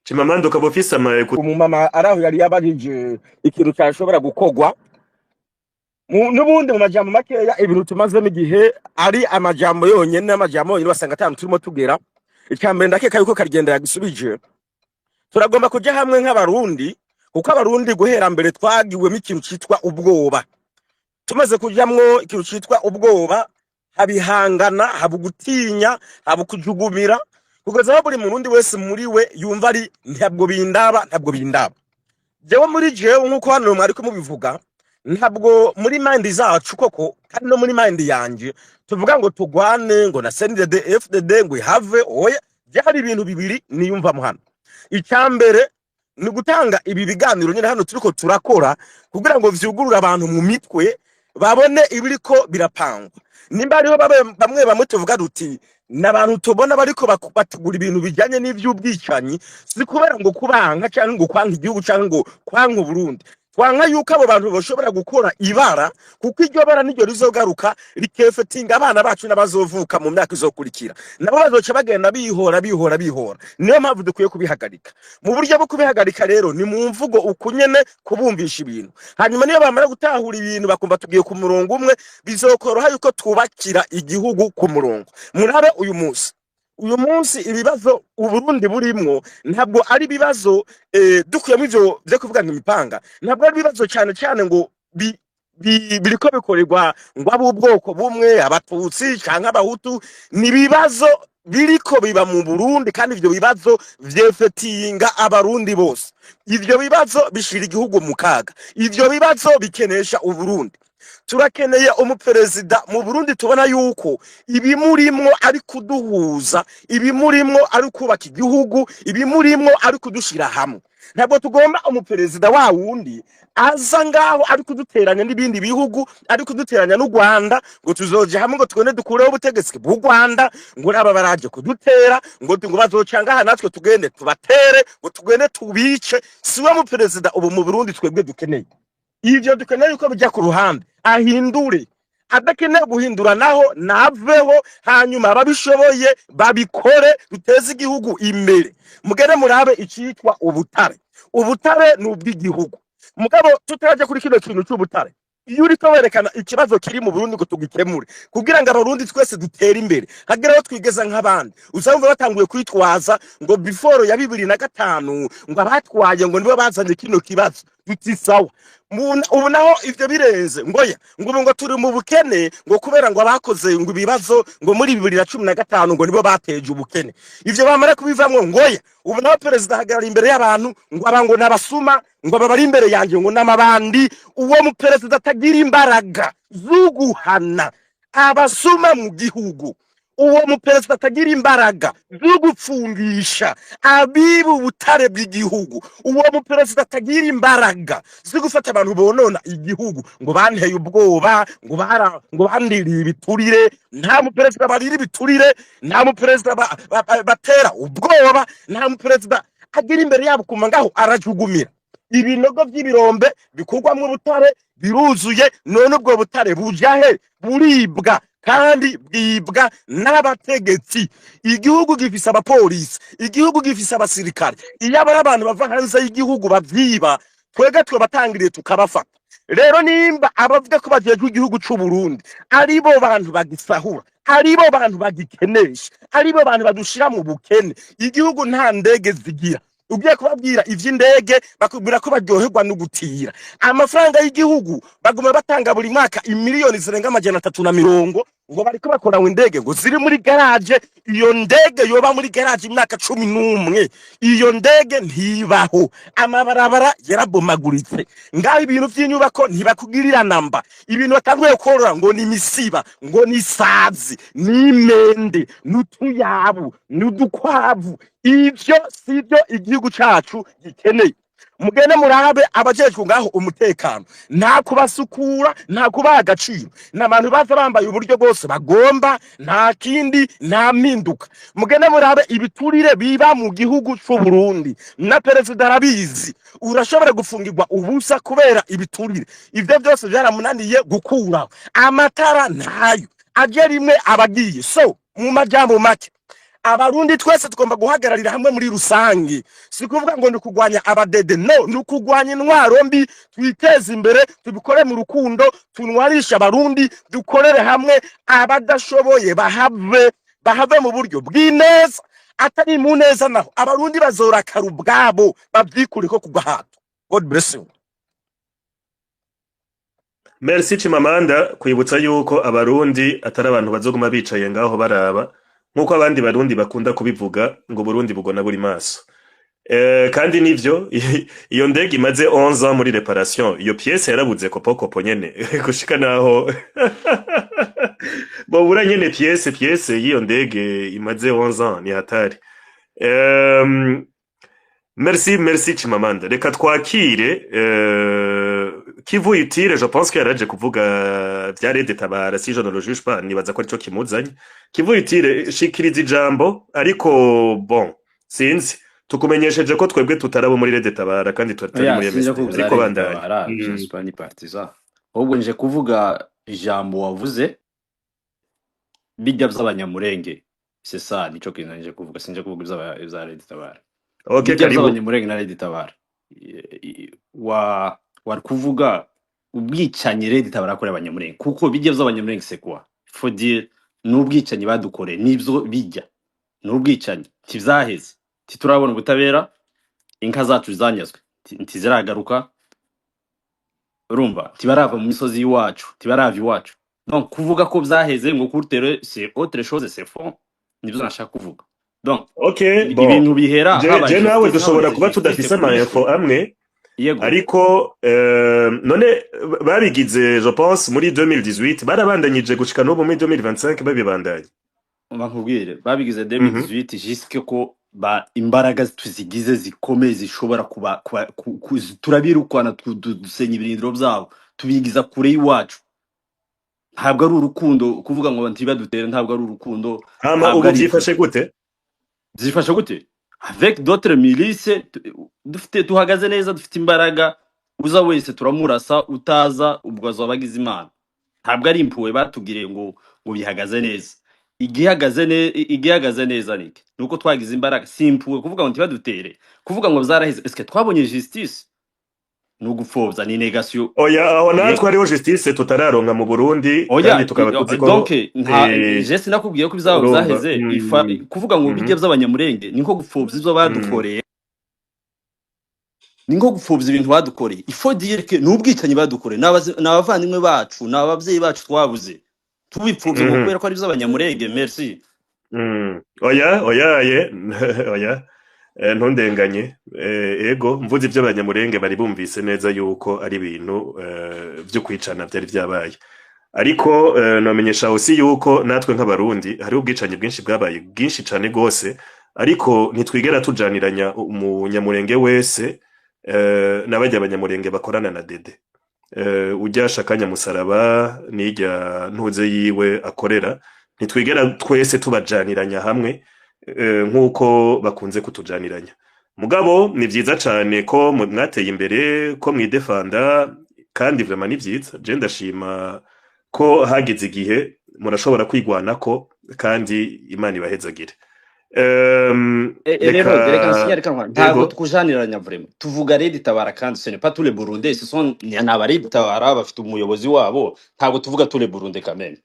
Chimamanda ukaba ufise umumama araho yari yabajije ikintu cyashobora gukogwa n'ubundi mu majambo makeya ibintu tumazemo igihe ari amajambo yonyene basanga atanu turimo tugera. Icyambere ndakeka yuko karigenda yagisubije. Turagomba kujya hamwe nk'abarundi kuko abarundi guhera mbere twagiwemo ikintu cyitwa ubwoba. Tumaze kujyamwo ikintu cyitwa ubwoba, habihangana, habugutinya, habukujugumira, kugeza aho buri murundi wese muri we yumva ari ntabwo bindaba. Jewe muri jewe nkuko hano mwari kumubivuga, ntabwo muri mind zacu koko kandi no muri mind yanje tuvuga ngo tugwane ngo na CNDD FDD ngo ihave oya. Byari ibintu bibiri niyumva mu hano. Icyambere ni gutanga ibi biganiro nyine hano turiko turakora kugira ngo vyugurura abantu mu mitwe babone ibiriko birapangwa. Nimba ariho bamwe tuvuga duti n'abantu tubona bariko batugura ibintu bijyanye n'ivy'ubwicanyi, si kubera ngo kubanka cyangwa ngo kwanga igihugu cyangwa ngo kwanga Burundi. Twanka yuko abo bantu bashobora gukora ibara kuko iryo bara niryo rizogaruka rikefetinga abana bacu n'abazovuka mu myaka izokurikira, nabo bazoca bagenda bihora. Niyo mpamvu dukwiye kubihagarika. Mu buryo bwo kubihagarika rero ni mu mvugo ukunyene kubumvisha ibintu, hanyuma niyo bamara gutahura ibintu bakumva tugiye ku murongo umwe, bizokoroha yuko twubakira igihugu ku murongo. Murabe uyu munsi ibibazo Uburundi burimwo ntabwo ari bibazo dukuyemo ivyo byo kuvuga nk'imipanga, ntabwo ari bibazo cyane ngo biriko bikorerwa ngo ab'ubwoko bumwe, abatutsi canke abahutu. Ni bibazo biriko biba mu Burundi kandi ivyo bibazo vyefetinga abarundi bose. Ivyo bibazo bishira igihugu mu kaga, ivyo bibazo bikenesha Uburundi. Turakeneye umuperezida mu Burundi tubona yuko ibimurimwo ari kuduhuza, ibimurimwo ari kubaka igihugu, ibimurimwo ari kudushira hamwe. Ntabwo tugomba umuperezida wa wundi aza ngaho ari kuduteranya n'ibindi bihugu, ari kuduteranya n'u Rwanda ngo tuzoje hamwe ngo twene dukureho ubutegetsi bw'u Rwanda, ngo naba baraje kudutera ngo bazocanga aha natwe tugende tubatere ngo tugende tubice. Siwe muperezida ubu mu Burundi twebwe dukeneye. Ivyo dukeneye yuko bijya ku ruhande ahindure, adakeneye guhindura naho naveho, hanyuma ababishoboye babikore, duteze igihugu imbere. Mugere murabe icitwa ubutare n'ubw'igihugu. Mugabo tutaje kuri kino kintu cy'ubutare, iyo uriko werekana ikibazo kiri mu Burundi ngo tugikemure kugira ngo abarundi twese dutere imbere, hageraho twigeza nk'abandi. Uzamva batanguye kwitwaza ngo before ya 2005 ngo abatwaye ngo nibo bazanye kino kibazo. Duti sawa, ubu naho ivyo birenze ngo turi mu bukene ngo kubera ngo abakoze ngo ibibazo ngo muri 2015 ngo nibo bateje ubukene. Ivyo bamara kubivamwo ubu naho perezida hagarara imbere y'abantu ngo abango nabasuma ngo babari imbere yanje ngo namabandi. Uwo mu perezida atagira imbaraga zuguhana abasuma mu gihugu, uwo mu perezida atagira imbaraga zugupfungisha abibu ubutare bw'igihugu, uwo mu perezida atagira imbaraga zigufata abantu bonona igihugu ngo banteye ubwoba ngo bandiriye ibiturire. Nta mu perezida barira ibiturire, nta mu perezida batera ubwoba, nta mu perezida agira imbere yabo kuma ngaho arajugumira. Ibinogo by'ibirombe bikurwamwe ubutare biruzuye, none ubwo butare bujahe buribwa kandi bwibwa n'abategetsi. Igihugu gifise abapolisi, igihugu gifise abasirikare. Iyo abantu bava hanze y'igihugu bavyiba, twega twe batangiriye tukabafata. Rero nimba abavuga ko bagejwe igihugu cy'u Burundi aribo bantu bagisahura, aribo bantu bagikenesha, aribo bantu badushira mu bukene, igihugu nta ndege zigira. Ugiye kubabwira ivy'indege bakubwira ko baryoherwa no gutira. Amafaranga y'igihugu baguma batanga buri mwaka imiliyoni zirenga 350 ngo bariko bakora indege ngo ziri muri garage. Iyo ndege yoba muri garage imyaka 11, iyo ndege ntibaho. Amabarabara yarabomaguritse, ngaho ibintu by'inyubako ntibakugirira namba. Ibintu batanguye korora ngo ni misiba, ngo ni sazi, ni mende, n'utuyabu, n'udukwavu. Ivyo sivyo igihugu cacu gikeneye. Mugende murabe abajejwe ngaho umutekano, nta kubasukura, nta kubaha agaciro. N'abantu baza bambaye uburyo bwose bagomba, nta kindi, nta mpinduka. Mugende murabe ibiturire biba mu gihugu cy'u Burundi, na perezida arabizi. Urashobora gufungirwa ubusa kubera ibiturire. Ivyo byose byaramunaniye gukuraho. Amatara ntayo, aje rimwe abagiye. So mu majambo make, abarundi twese tugomba guhagararira hamwe muri rusangi, si kuvuga ngo ni kugwanya abadede, no, ni kugwanya intwaro mbi, twiteze imbere, tubikore mu rukundo, tunwarisha abarundi, dukorere hamwe, abadashoboye bahave mu buryo bw'ineza, atari mu neza naho abarundi bazorakara ubwabo babyikuriko ku gahato. God bless you. Merci Chimamanda kwibutsa yuko abarundi atari abantu bazoguma bicaye ngaho baraba nkuko abandi barundi bakunda kubivuga ngo Burundi bugona buri maso. Kandi nivyo iyo ndege imaze 11 ans muri reparation, iyo pièce yarabuze kopo nyene gushika naho bobura nyene pièce y'iyo ndege imaze 11 ans ni hatari. Merci Chimamanda. Reka twakire Kivu utile, je pense qu'elle a kuvuga vya Red Tabara, si je ne le juge pas, nibaza ko arico kimuzanye. Kivu utile shikiriza ijambo, ariko bon, sinzi tukumenyesheje ko twebwe tutarabo muri Red Tabara kandi tutari muri MSD, ariko bandanye. Je suis pas ni partisan. Ahubwo nje kuvuga ijambo wavuze bijya by'abanyamurenge. C'est ça, nico kintu nje kuvuga, sinje kuvuga ibya Red Tabara. Okay, karibu. Abanyamurenge na Red Tabara. Wari kuvuga ubwicanyi Red Tabara kuri abanyamurenge, kuko bijya by'abanyamurenge c'est quoi? Faut dire n'ubwicanyi badukore nibyo bijya. N'ubwicanyi tivzaheze. Titurabona ubutabera, inka zacu zanyazwe. Ntiziragaruka. Urumva, tibarava mu misozi y'iwacu, tibarava iwacu. Donc kuvuga ko byaheze ngo kurtere c'est autre chose, c'est fond. Nibyo nashaka kuvuga. Donc okay, bon. Ibintu bihera je nawe dushobora kuba tudafise ama info amwe. Ariko none babigize je pense muri 2018 barabandanyije gushika no muri 2025 babibandanye. Bakubwire babigize 2018 jusque ko ba imbaraga tuzigize zikomeye zishobora kuba turabirukwana dusenya ibirindiro byabo tubigiza kure y'iwacu. Ntabwo ari urukundo kuvuga ngo bantu badutere, ntabwo ari urukundo. Hama ubu byifashe gute? Zifashe gute? Avec d'autres milices dufite tuhagaze neza, dufite imbaraga, uza wese turamurasa, utaza ubwo azabagize Imana. Ntabwo ari impuwe batugire ngo bihagaze neza. Igihagaze neza niki nuko twagize imbaraga, simpuwe kuvuga ngo ntibadutere, kuvuga ngo byaraheze. Est-ce que twabonye justice? Nugupfobya ni negation. Oya, aho natwe ariho justice tutararonka mu Burundi kandi tukaba tuziko. Donc je sinakubwiye ko bizaba byaheze, kuvuga ngo bijye by'abanyamurenge niko gupfobya ibyo badukoreye. Ningo gupfobya ibintu badukoreye. Il faut dire que n'ubwicanyi badukoreye n'abavandimwe bacu, n'ababyeyi bacu twabuze. Tubipfobye kubera ko ari by'abanyamurenge. Merci. Oya ntundenganye. Ego mvuze ibyo abanyamurenge bari bumvise neza yuko ari ibintu byo kwicana byari byabaye. Ariko namenyesha aussi yuko natwe nk'abarundi hari ubwicanyi bwinshi bwabaye, bwinshi cyane gose, ariko ntitwigera tujaniranya umunyamurenge wese n'abajya abanyamurenge bakorana na Dede. Ujya Shakanya Musaraba nijya ntuze yiwe akorera, ntitwigera twese tubajaniranya hamwe nkuko bakunze kutujaniranya. Mugabo ni byiza cyane ko mwateye imbere, ko mwidefanda, kandi vraiment ni byiza. Je ndashima ko hagize igihe murashobora kwigwanako kandi Imana ibahezagire. Ntabwo tukujaniranya vraiment. Tuvuga Red Tabara kandi ce n'est pas tous les Burundais, ce sont Red Tabara bafite umuyobozi wabo. Ntabwo tuvuga tous les Burundais quand même.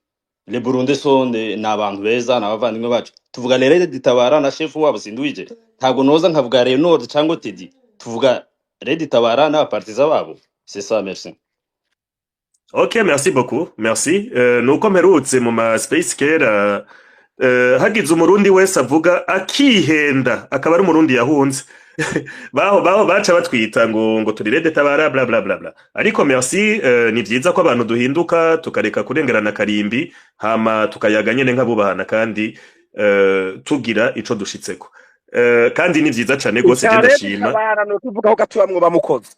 Les Burundais sont n'abantu beza, n'abavandimwe bacu. Tuvuga Red Tabara na chef wabo Sinduije. Ntabwo noza nkavuga Renord cyangwa Teddy. Tuvuga Red Tabara na partisan babo. C'est ça, merci. Ok, merci beaucoup. Merci. Nuko mperutse mu ma space kera hagize umurundi wese avuga akihenda akaba ari umurundi yahunze. baho baca batwita ngo turi Red Tabara bla bla bla bla. Ariko merci, ni byiza ko abantu duhinduka tukareka kurengerana karimbi, hama tukayaga nyene nk'abubahana kandi tugira ico dushitseko. Kandi ni byiza cyane gose je ndashima. Tabara no tuvuga ho gatubamwe bamukoze.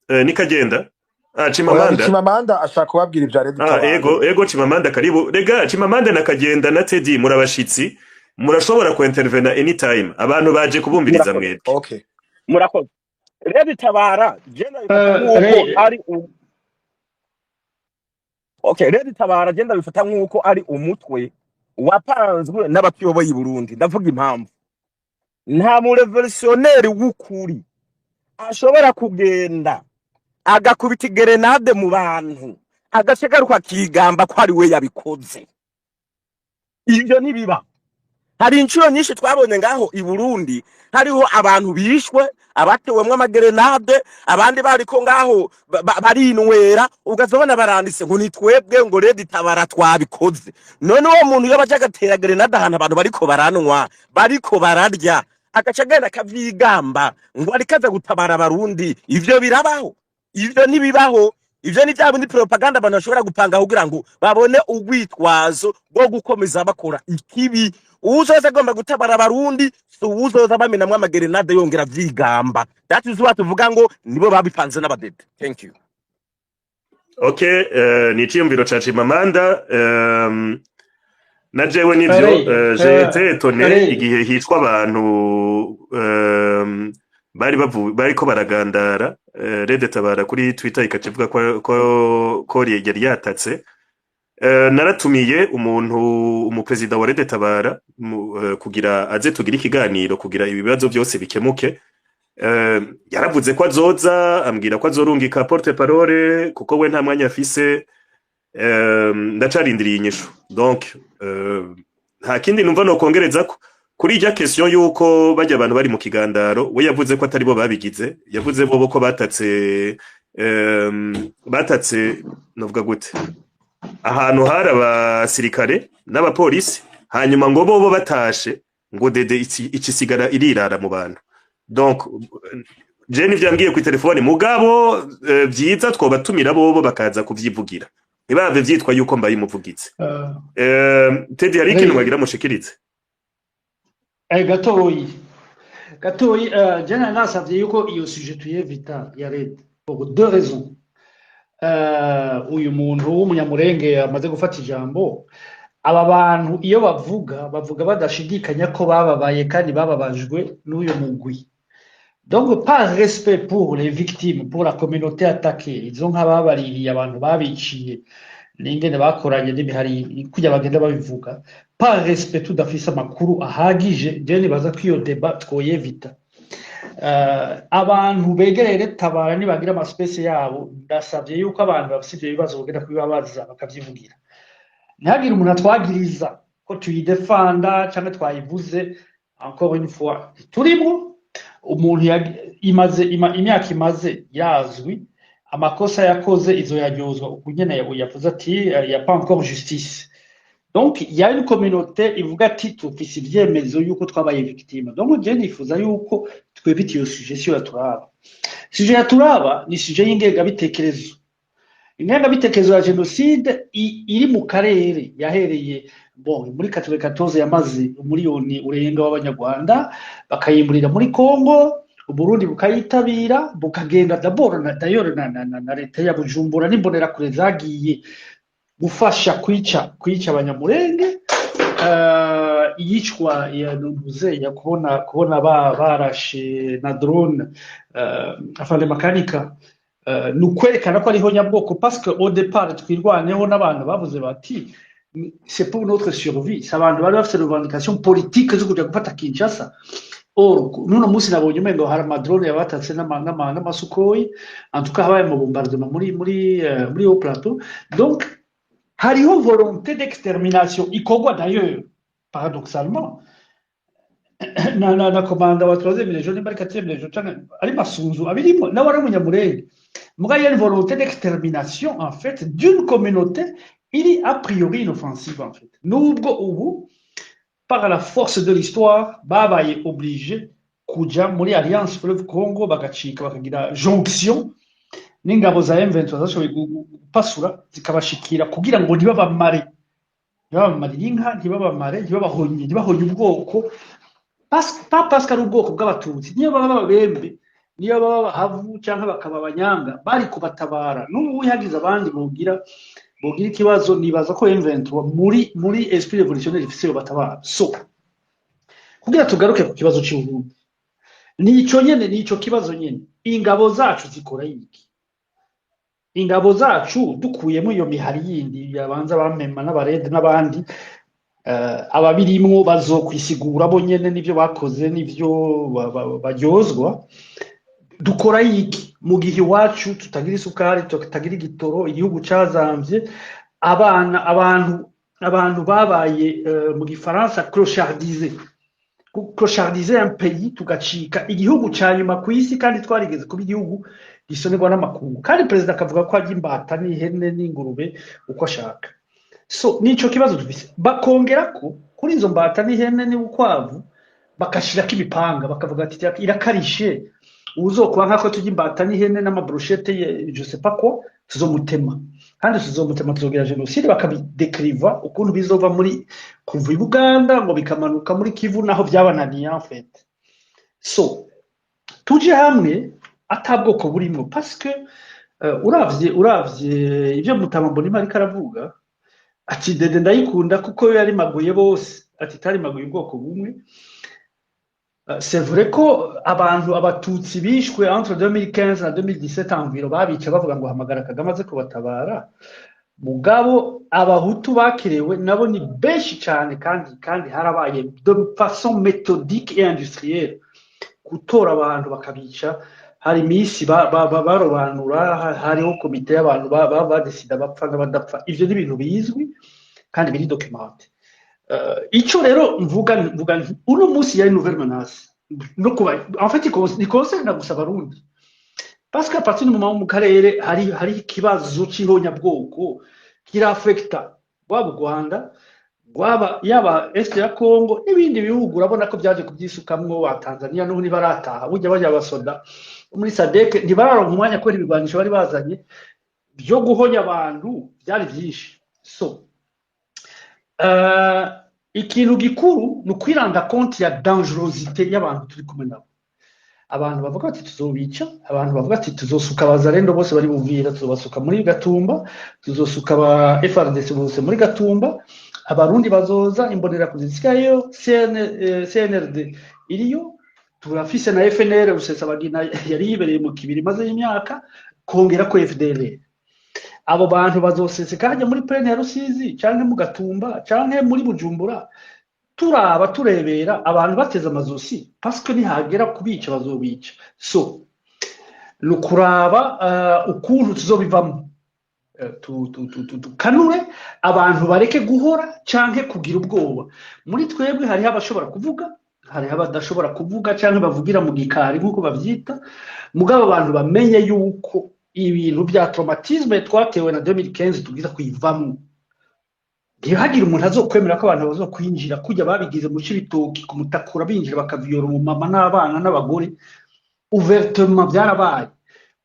Nikagenda Chimamanda ashaka kubabwira ibya Red Tabara. Ego Chimamanda karibu. Rega Chimamanda nakagenda na Teddy murabashitsi, murashobora ku intervene anytime. Abantu baje kubumbiriza mwebwe. Okay. Murakoze. Red Tabara genda bifata nkuko ari Okay, Red Tabara genda bifata nkuko ari umutwe wapanzwe n'abatuyoboye i Burundi. Ndavuga impamvu nta mu revolutionnaire w'ukuri ashobora kugenda agakubita gerenade mu bantu agashagaruka akigamba ko ari we yabikoze. Ibyo ntibiba. Hari inshuro nyinshi twabonye ngaho i Burundi hariho abantu bishwe abatewemwe amagerenade abandi bariko ngaho barinwera ugazobona baranditse ngo nitwebwe ngo Red Tabara twabikoze. None uwo muntu iyo baje agatera gerenade ahantu abantu bariko baranwa bariko bararya agacagenda akavyigamba ngo arikaza gutabara abarundi, ivyo birabaho? Ivyo ntibibaho. Ivyo ni bya bindi propaganda abantu bashobora gupanga kugira ngo babone ugwitwazo bwo gukomeza bakora ikibi. Uzoza agomba gutabara abarundi so uzoza bamenamwe amagerenade yongera vyigamba. That is what tuvuga ngo nibo babipanze n'abadede. Thank you. Okay, ni ciyumviro ca Chimamanda. Na jewe nivyo j'étais étonné igihe hitwa abantu bariko baragandara Red Tabara kuri Twitter ikacivuga ko yari yatatse. Naratumiye umupresident wa Red Tabara kugira aze tugira ikiganiro kugira ibibazo byose bikemuke. Yaravuze ko azoza ambwira ko azorungika porte parole kuko we nta mwanya afise. Ndacarindiriye inyishu. Donc nta kindi numva no kongereza ko kuri ijya question yuko bajya abantu bari mu kigandaro we yavuze ko atari bo babigize. Yavuze bo ko batatse novuga gute ahantu hari abasirikare n'abapolisi hanyuma ngo bo batashe ngo dede ikisigara irirara mu bantu. Donc je nivyangiye ku telefone mugabo byiza twobatumira bo bakaza kuvyivugira ntibave vyitwa yuko mbaye umuvugizi. Tedi hari ikintu wagira mushikirize? Gatoyi jana nasavye yuko iyo sujet tuyevita ya Red pour deux raisons. Uyu muntu w'umunyamurenge amaze gufata ijambo, aba bantu iyo bavuga badashidikanya ko bababaye kandi bababajwe n'uyu mugwi. Donc par respect pour les victimes, pour la communauté attaquée, ils ont nk'ababaririye abantu babiciye n'ingene bakoranye n'ibihari kujya bagenda babivuga. Par respect tudafise amakuru ahagije, je nibaza ko iyo débat twoyevita. Abantu begereye Red Tabara nibagira amaspese yabo, ndasavye yuko abantu bafite ibyo bibazo bagenda kubibabaza bakavyivugira. Ntihagire umuntu atwagiriza ko tuyidefanda cyangwa twayivuze. Encore une fois turimo umuntu imyaka imaze yazwi, amakosa yakoze izo yaryozwa ukunyene yavuze ati ya pas encore justice. Donc il y a une communauté ivuga ati tufise ivyemezo yuko twabaye victime. Donc je nifuza yuko twebitiye iyo sujet si yaturaba. Sujet yaturaba ni sujet y'ingengabitekerezo. Ingengabitekerezo ya genocide iri mu karere yahereye muri 94 yamaze umuriyoni urenga w'abanyarwanda bakayimburira muri Congo, Burundi bukayitabira bukagenda d'abord na leta ya Bujumbura n'imbonera kure zagiye gufasha kwica abanyamurenge. Iyicwa ya Nduze ya kubona barashe na drone afande makanika nukwerekana ko ariho nyabwoko parce que au départ twirwaneho n'abantu bavuze bati c'est pour notre survie. C'est abantu bari bafite revendication politique zo kujya gufata Kinshasa. Or nuno musi nabonye umengo hari amadrone yabatatse n'amasukoyi en tout cas habaye mu bombardement muri au plateau. Donc hariho volonté d'extermination ikorwa d'ailleurs paradoxalement na commanda wa 3e légion n'imari 4e légion ari masunzu abirimo n'abari umunyamurenge. Muga y a une volonté d'extermination en fait d'une communauté. Il est a priori inoffensive en fait. Nubwo ubu par la force de l'histoire babaye obligé kuja muri Alliance Fleuve Congo bagacika bakagira jonction n'ingabo za M23 zashoboye gupasura zikabashikira kugira ngo ntibabamare inka, ntibabahonye ubwoko parce que ari ubwoko bw'abatutsi. Niyo baba babembe, niyo baba havu cyangwa bakaba abanyanga bari kubatabara. N'ubu wihagiza abandi bogira ikibazo nibaza ko M23 muri esprit révolutionnaire ifise batabara. So kugira tugaruke ku kibazo cy'uburundi, nico kibazo nyene. Ingabo zacu zikora iki? Ingabo zacu dukuyemo iyo mihari yindi yabanza bamema n'abarede n'abandi ababirimwo bazokwisigura bo nyene n'ivyo bakoze n'ivyo baryozwa. Dukora iki mu gihe iwacu tutagira isukari, tutagira igitoro, igihugu cazamvye, abantu babaye mu gifaransa clochardisé. Clochardisé un pays tugacika igihugu ca nyuma ku isi, kandi twarigeze kuba igihugu gisonerwa n'amakungu, kandi perezida akavuga ko ajya imbata n'ihene n'ingurube uko ashaka. So nico kibazo dufise, bakongera ko kuri izo mbata n'ihene n'ukwavu bakashirako ibipanga, bakavuga ati irakarishe, uzokuba nkako tujya imbata n'ihene n'amabrushete je sais pas quoi, tuzomutema, kandi tuzomutema, tuzogira genocide. Bakabidekriva ukuntu bizova muri kuva i Buganda ngo bikamanuka muri Kivu naho byabananiye en fait. So tuje hamwe atabwoko burimo, parce que uravye ivyo Mutamambonima ariko aravuga ati Dede ndayikunda kuko yari maguye bose, ati tari maguye ubwoko bumwe. C'est vrai ko abatutsi bishwe entre 2015 na 2017 environ babica bavuga ngo hamagara Kagame aze kubatabara, mugabo abahutu bakirewe nabo ni benshi cyane, kandi harabaye de façon méthodique et industrielle gutora abantu bakabica. Hari misi barobanura, hariho komite y'abantu badesida bapfa n'abadapfa. Ivyo ni ibintu bizwi kandi biri documenté. Ico rero mvuga uno musi ya nouvelle menace no kuba en fait il concerne gusa Barundi, parce que à partir du moment mu karere hari ikibazo c'ihonyabwoko kirafecta waba Rwanda, waba yaba Est ya Congo n'ibindi bihugu. Urabona ko byaje kubyisukamwo wa Tanzania n'ubu nibarataha, burya bajya basoda muri SADC ntibararonka umwanya kubera ibigwanisho bari bazanye byo guhonya abantu byari byinshi. So ikintu gikuru ni ukwiranda konti ya dangerosité y'abantu turi kumwe nabo. Abantu bavuga ati tuzobica, abantu bavuga ati tuzosuka abazarendo bose bari buvira, tuzobasuka muri Gatumba, tuzosuka aba FRDC bose muri Gatumba, abarundi bazoza, imbonera kuzisikayo, CNRD iriyo, turafise na FNL Rusesabagina yari yibereye mu kibiri maze y'imyaka, kongera ko FDL. Abo bantu bazoseseka hajya muri plene ya Rusizi canke mu Gatumba canke muri Bujumbura, turebera abantu bateze amazosi, parce que nihagera kubica bazobica. So nukuraba ukuntu tuzobivamo, kanure abantu bareke guhora canke kugira ubwoba. Muri twebwe hariho abashobora kuvuga, hariho abadashobora kuvuga canke bavugira mu gikari nk'uko bavyita, mugabo abantu bamenye yuko ibintu bya traumatisme twatewe na 2015 tugiza kuyivamo. Ntihagire umuntu azokwemera ko abantu bazokwinjira kujya babigize mu cibitoki kumutakura binjira bakaviyora umumama n'abana n'abagore. Ouvertement byarabaye,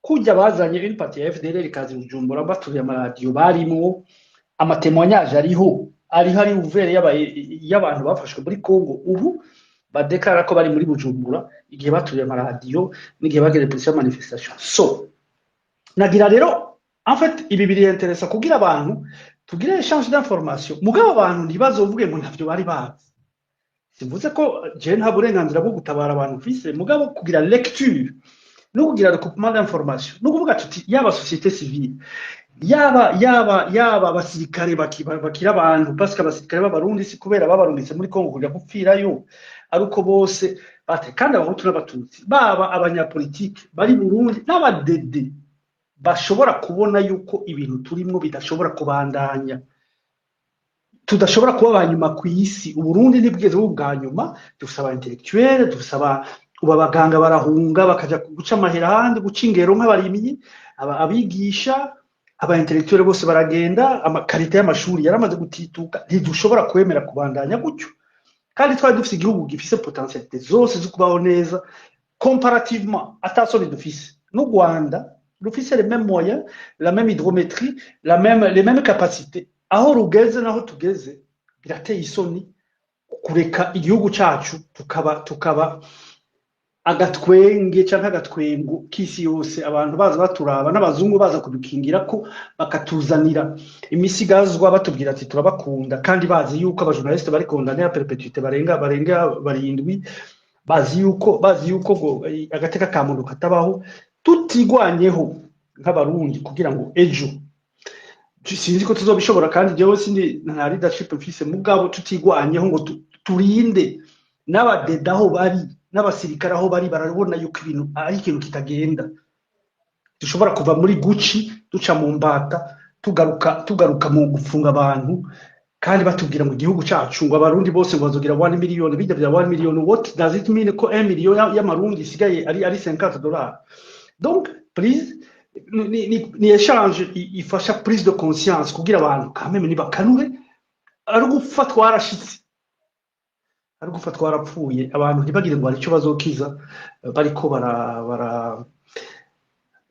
kujya bazanye une partie ya FDL ikazi Bujumbura baturiye amaradiyo barimo amatemonyage ari ouvert y'abantu bafashwe muri Congo, ubu badekara ko bari muri Bujumbura igihe baturiye amaradiyo n'igihe bagere police manifestation. So nagira rero en fait ibi biri interesa kugira abantu tugire échange d'information, mugabo abantu ntibazovuge ngo ntavyo bari bazi. Sivuze ko je nta burenganzira bwo gutabara abantu mfise, mugabo kugira lecture no kugira recoupement d'information, no kuvuga tuti yaba société civile yaba abasirikare bakira abantu, parce que abasirikare b'abarundi si kubera babarungitse muri Congo kuja gupfirayo, aruko bose bate, kandi abahutu n'abatutsi baba abanyapolitike bari Burundi n'abadede bashobora kubona yuko ibintu turimo bidashobora kubandanya, tudashobora kuba abanyuma ku isi. Uburundi nibweze bwa nyuma, dusaba intellectuel, dusaba abaganga barahunga bakaja guca amahera handi, guca ingero nk'abarimyi, abigisha, aba intellectuel bose baragenda, amakarita y'amashuri yaramaze gutituka. Ntidushobora kwemera kubandanya gutyo, kandi twari dufise igihugu gifise potentialité zose zo kubaho neza comparativement atasoni dufise. No Rwanda rufise les mêmes moyens, la même hydrométrie, les mêmes capacités. Aho rugeze naho tugeze birateye isoni kureka igihugu cacu tukaba agatwenge canke agatwengo k'isi yose, abantu baza baturaba n'abazungu baza kudukingira ko bakatuzanira imisigazwa batubwira ati turabakunda, kandi bazi yuko abajournaliste bari condamné à perpétuité barenga barindwi, bazi yuko ngo agateka ka muntu katabaho, tutigwanyeho nk'abarundi kugira ngo ejo sinzi ko tuzobishobora kandi jewe sindi nta leadership mfise mugabo tutigwanyeho ngo turinde n'abadeda aho bari n'abasirikare aho bari barabona yuko ibintu ari ikintu kitagenda dushobora kuva muri Gucci duca mu mbata tugaruka mu gufunga abantu kandi batubwira mu gihugu cyacu ngo abarundi bose bazogira 1 million bijya bya 1 million. What does it mean ko 1 million y'amarundi isigaye ari $50? Donc please ni échange ifasha prise de conscience kugira abantu quand même nibakanure ari gufatwa arashitse ari gufatwa arapfuye abantu ntibagire ngo ari cyo bazokiza bariko bara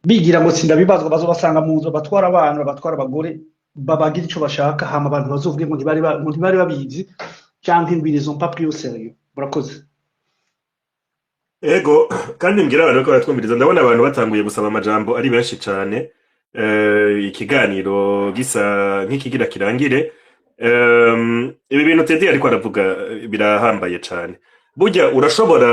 bigira ngo sinda bibazwa bazobasanga mu nzo batwara abantu batwara abagore babagira ico bashaka hama abantu bazovuge ngo ntibari babizi cyangwa ingwire zo pas plus sérieux. Murakoze. Ego kandi mbwira abantu ko batwumviriza ndabona abantu batanguye gusaba amajambo ari benshi cyane ikiganiro gisa nk'ikigira kirangire ibi bintu Teddy ariko aravuga birahambaye cyane burya urashobora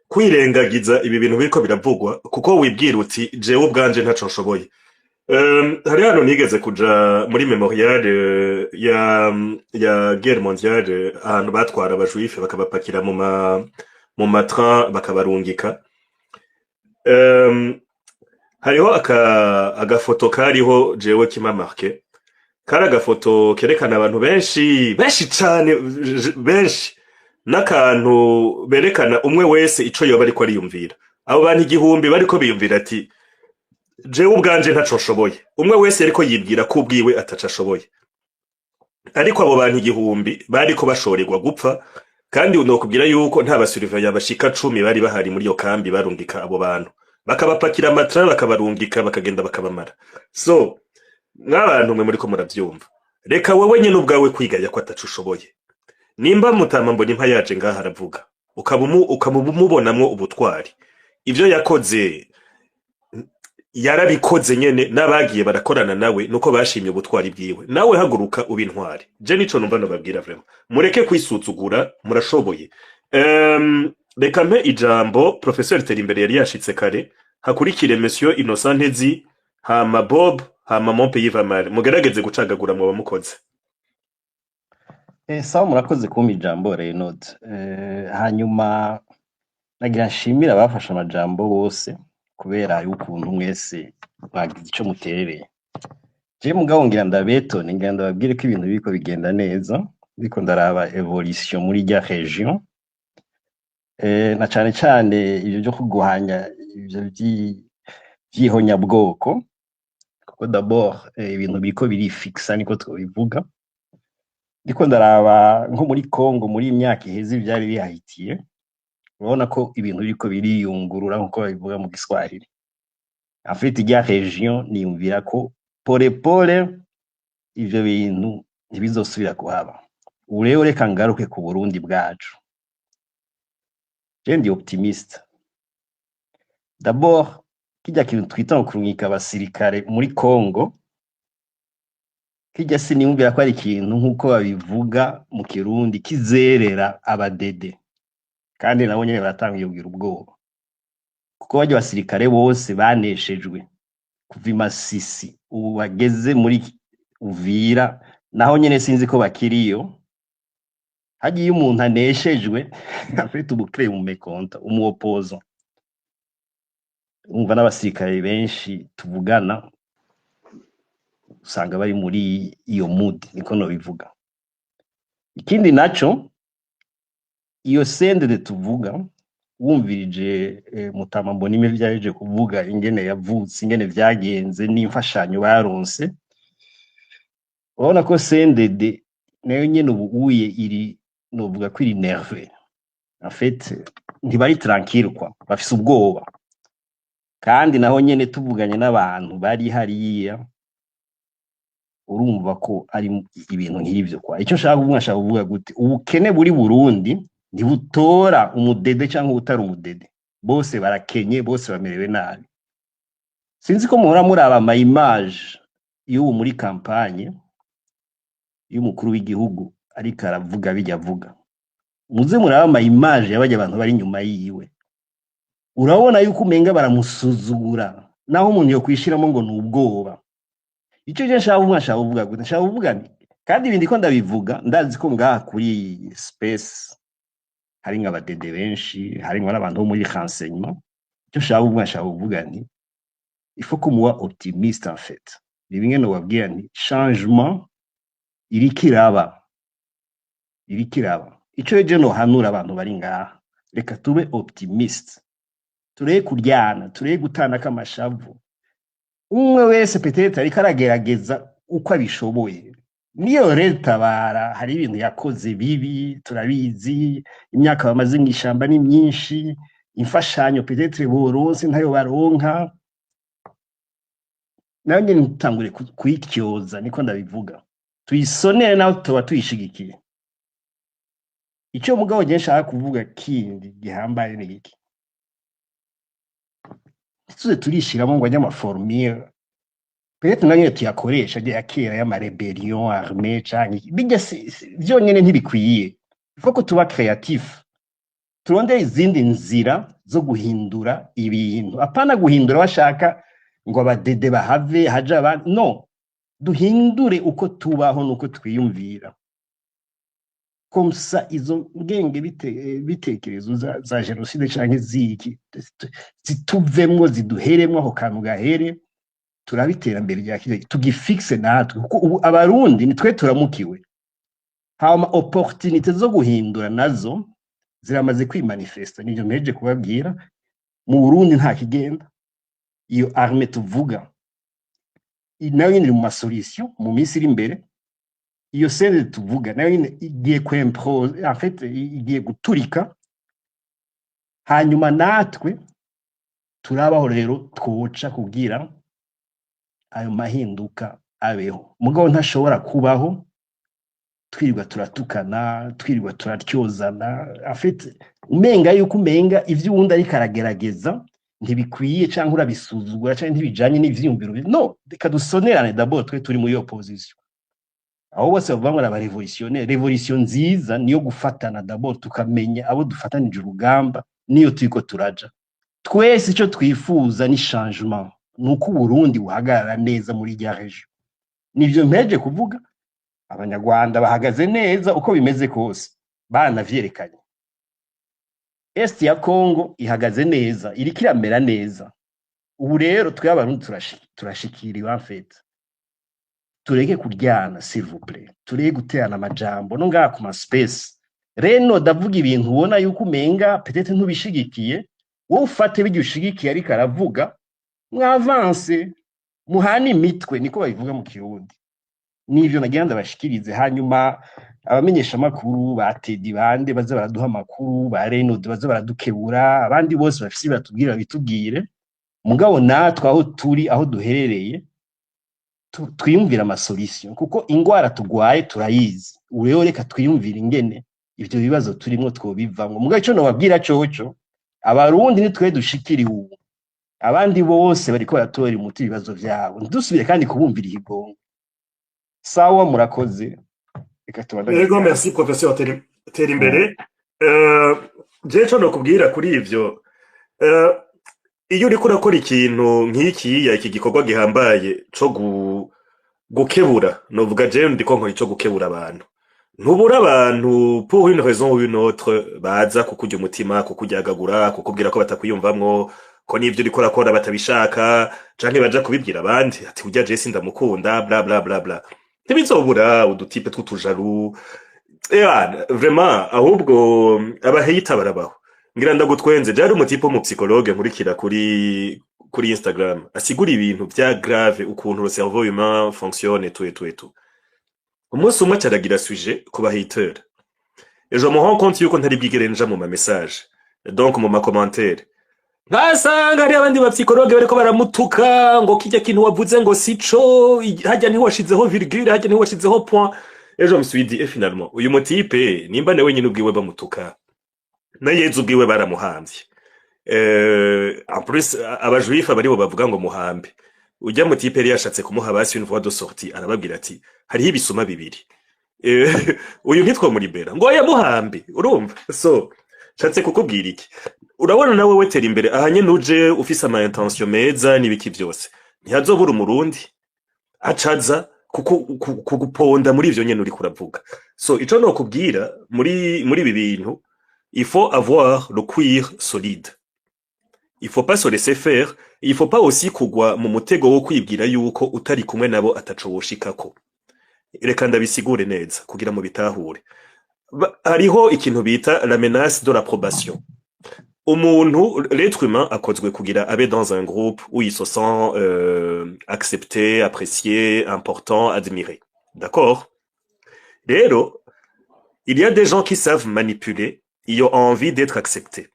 kwirengagiza ibi bintu biriko biravugwa kuko wibwira uti jewe ubwanje ntaco nshoboye. Hari hano nigeze kuja muri memorial ya guerre mondiale ahantu batwara abajuife bakabapakira mu matran bakabarungika. Hariho agafoto kariho jewe kimamarke kari agafoto kerekana abantu benshi cyane benshi n'akantu berekana umwe wese ico yoba ariko ariyumvira. Abo bantu igihumbi bariko biyumvira ati jewe ubwanje ntaco nshoboye. Umwe wese ariko yibwira ko ubwiwe ataca ashoboye. Ariko abo bantu igihumbi bariko bashorerwa gupfa kandi unokubwira yuko nta basurveillant bashika 10 bari bahari muri yo kambi barungika abo bantu. Bakabapakira amatra bakabarungika bakagenda bakabamara. So n'abantu mwe muri ko muravyumva. Reka wewe nyene ubwawe kwigaya ko ataca ushoboye. Nimba Mutama mbona impa yaje ngaha aravuga ukamubonamwo ubutwari ivyo yakoze yarabikoze nyene n'abagiye barakorana nawe nuko bashimye ubutwari bwiwe nawe haguruka ubintwari je nico numva nababwira vraiment mureke kwisuzugura murashoboye. Reka mpe ijambo Professeur Terimbere yari yashitse kare hakurikire Monsieur Innocent Ntezi hama Bob hama Montpellier Vamare mugerageze gucagagura mu bamukoze. Sawa murakoze kumpa ijambo Reynod. Hanyuma nagira nshimira abafashe amajambo bose kubera y'ukuntu mwese bagize ico muterereye. Je mugabo ngira ndabetone ngira ndababwire ko ibintu biko bigenda neza biko ndaraba evolution muri rya region. Na cyane ibyo byo kuguhanya ibyo byihonya bwoko kuko d'abord ibintu biko biri fixa niko twobivuga. Ndiko ndaraba nko muri Congo muri imyaka iheze byari bihahitiye urabona ko ibintu biriko biriyungurura nko babivuga mu Giswahili. Afite rya region niyumvira ko pole ivyo bintu ntibizosubira kuhaba. Ureo reka ngaruke ku Burundi bwacu. Je ndi optimiste. D'abord kijya kintu twita kurungika abasirikare muri Congo kijya siniyumvira ko ari ikintu nkuko babivuga mu Kirundi kizerera abadede kandi nabo nyene baratangiye kugira ubwoba kuko bajya abasirikare bose baneshejwe kuva Masisi ubu bageze muri Uvira naho nyene sinzi ko bakiriyo. Hagiye umuntu aneshejwe afite ubukre mu mekonta umuopozo umva n'abasirikare benshi tuvugana usanga bari muri iyo mood niko no bivuga. Ikindi naco iyo sende tuvuga wumvirije Mutama Mbonimpa byaje kuvuga ingene yavutse ingene vyagenze n'imfashanyo baronse urabona ko sende nayo nyene ubuye iri novuga ko iri nerve en fait ntibari tranquille kwa bafise ubwoba kandi naho nyene tuvuganye n'abantu bari hariya urumva ko ari ibintu nk'ivyo kwa icyo nshaka kuvuga gute ubukene buri Burundi ntibutora umudede cyangwa utari umudede bose barakenye bose bamerewe nabi. Sinzi ko muhora muraba ama image y'ubu muri campagne y'umukuru w'igihugu ariko aravuga bijya avuga muze muraba ama image y'abajya abantu bari nyuma yiwe urabona yuko umenga baramusuzugura naho umuntu yo kwishiramo ngo nubwoba icyo je nshaka kuvuga gute nshaka kuvuga nti kandi ibindi ko ndabivuga ndazi ko ngaha kuri space hari nk'abadede benshi hari n'abantu bo muri renseignement icyo nshaka kuvuga nti il faut que muba optimiste en fait ni bimwe no babwira nti changement irikiraba icyo je no hanura abantu bari ngaha reka tube optimiste tureke kuryana tureke gutana kamashavu umwe wese peut-être ariko aragerageza uko abishoboye niyo leta bara hari ibintu yakoze bibi turabizi imyaka bamaze mw'ishamba ni myinshi imfashanyo peut-être boronse ntayo baronka nayo nyene ntitangure kuyityoza niko ndabivuga tuyisonere naho tuba tuyishigikiye icyo mugabo je nshaka kuvuga kindi gihambaye ni iki tuze turishiramo ngo ajya amaformire peut-être nanyo tuyakoresha ya kera y'ama rebellion armée canke bijya vyonyene ntibikwiye il faut ko tuba créatif turondera izindi nzira zo guhindura ibintu apana guhindura bashaka ngo abadede bahave haja abantu no duhindure uko tubaho nuko twiyumvira comme ça izo ngenge bitekerezo za genocide canke ziki zituvemwo ziduheremwo aho kantu gahere turabitera mbere rya kije tugifixe natwe kuko ubu abarundi nitwe turamukiwe hama opportunité zo guhindura nazo ziramaze kwimanifesta nivyo mpeje kubabwira mu Burundi nta kigenda iyo armée tuvuga nayo nyine mu masolution mu minsi iri imbere iyo sende tuvuga nayo nyine igiye kwempose en fait igiye guturika hanyuma natwe turabaho rero twoca kugira ayo mahinduka abeho mugabo ntashobora kubaho twirirwa turatukana twirirwa turatyozana en fait umenga yuko umenga ivyo wundi ariko aragerageza ntibikwiye canke urabisuzugura canke ntibijanye n'ivyiyumviro no reka dusonerane d'abord twe turi muri opposition aho bose bavuga ngo aba revolution nziza niyo gufatana d'abord tukamenya abo dufatanije urugamba niyo turiko turaja twese ico twifuza ni changement nuko Burundi buhagarara neza muri rya region nivyo mpeje kuvuga abanyarwanda bahagaze neza uko bimeze kose banavyerekanye Est ya Congo ihagaze neza iriko iramera neza ubu rero twe abarundi turashikiriwe en fait tureke kuryana s'il vous plaît tureke guterana amajambo no ngaha ku ma space reno davuga ibintu ubona yuko umenga peut-être ntubishigikiye wowe ufate bijye ushigikiye ariko aravuga mwavance muhana imitwe niko babivuga mu Kirundi nivyo nagira ndabashikirize hanyuma abamenyesha makuru batedi bande baze baraduha amakuru ba Reno baze baradukebura abandi bose bafisi batubwira bitubwire mugabo natwe aho turi aho duherereye twiyumvira ama solution kuko ingwara tugwaye turayizi ureo reka twiyumvira ingene ivyo bibazo turimo twobivamwe mugabo ico no babwira coco abarundi nitwe dushikiriwe ubu abandi bose bariko baratora umuti ibibazo vyabo ndusubire kandi kubumvira ihigongo sawa murakoze Ego merci professeur Terimbere je no kubwira kuri ivyo iyo uri kurakora ikintu nk'iki iki gikorwa gihambaye co gukebura novuga je ndiko nkora ico gukebura abantu ntubura abantu pour une raison ou une autre baza kukujya umutima kukuryagagura kukubwira ko batakwiyumvamwo ko nivyo uri kurakora batabishaka canke baja kubibwira abandi ati urya je sindamukunda bla bla bla bla ntibizobura udutype tw'utujaru vraiment ahubwo abahita barabaho ngira ndagutwenze jari umutipe mu psychologue nkurikira kuri Instagram asigura ibintu bya grave ukuntu le cerveau humain fonctionne et tout umunsi umwe cyaragira sujet ku bahiteur et je me rends compte yuko ntari bwigere nja mu ma message donc mu ma commentaire ngasanga ari abandi ba psychologue bariko baramutuka ngo kijya kintu wavuze ngo sico hajya ntiwashizeho virgule hajya ntiwashizeho point et je me suis dit finalement uyu mutipe nimba nawe nyine ubwiwe bamutuka na Yezu ubwiwe baramuhambye en plus abajuifa bari bo bavuga ngo muhambe ujya mutipe yari yashatse kumuha basi une voix de sortie arababwira ati hariho ibisuma bibiri uyu ntitwa muri bera ngo yamuhambe urumva so shatse kukubwira iki urabona nawe wetera imbere ahanye nuje ufise ama intention meza nibiki byose ntihazobura umurundi acaza kuguponda muri ivyo nyene uri kuravuga. So ico no kubwira muri ibi bintu, il faut avoir le cuir solide. Il faut pas se laisser faire, il faut pas aussi kugwa mu mutego wo kwibwira yuko utari kumwe nabo ataco woshikako. Reka ndabisigure neza kugira mu bitahure. Hariho ikintu bita la menace de l'approbation. L'être humain akozwe kugira abe dans un groupe où il se sent accepté, apprécié, important, admiré. D'accord? Rero, il y a des gens qui savent manipuler, ils ont envie d'être acceptés.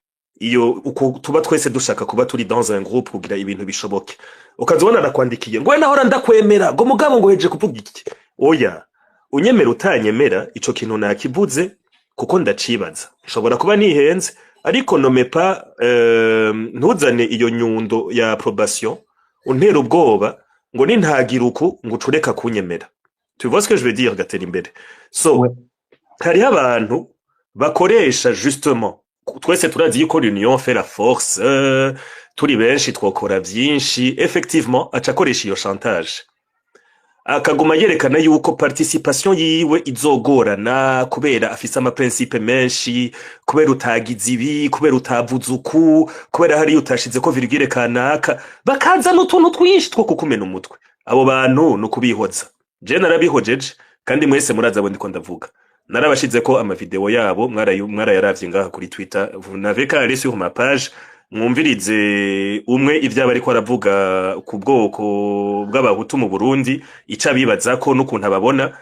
Tuba twese dushaka kuba turi dans un groupe kugira ibintu bishoboke. Ukazibona nakwandikiye ngo nahora ndakwemera ngo mugabo ngo heje kuvuga iki. Oya, unyemera utanyemera ico kintu nakivuze kuko ndacibaza. Nshobora kuba nihenze ariko nome pas ntuzane iyo nyundo ya approbation untera ubwoba ngo nintagira uku ngo ucureka kunyemera. Tu vois ce que je veux dire gatera imbere. So Ouais. hariho abantu bakoresha justement twese turazi yuko l'union fait la force, turi benshi twokora byinshi, effectivement acakoresha iyo chantage. Akaguma yerekana yuko participation yiwe izogorana kubera afise ama principe menshi, kubera utagize ibi, kubera utavuze uku, kubera hari utashize ko virgule kanaka, bakaza n'utuntu twinshi two kukumena umutwe. Abo bantu no kubihoza. Je narabihojeje kandi mwese muraza abo ndiko ndavuga. Narabashize ko ama video yabo mwarayaravye ngaha kuri Twitter. Vous n'avez qu'à aller sur ma page mwumvirize umwe ivyo bari ko aravuga ku bwoko bw'abahutu mu Burundi ica bibaza ko n'ukuntu ababona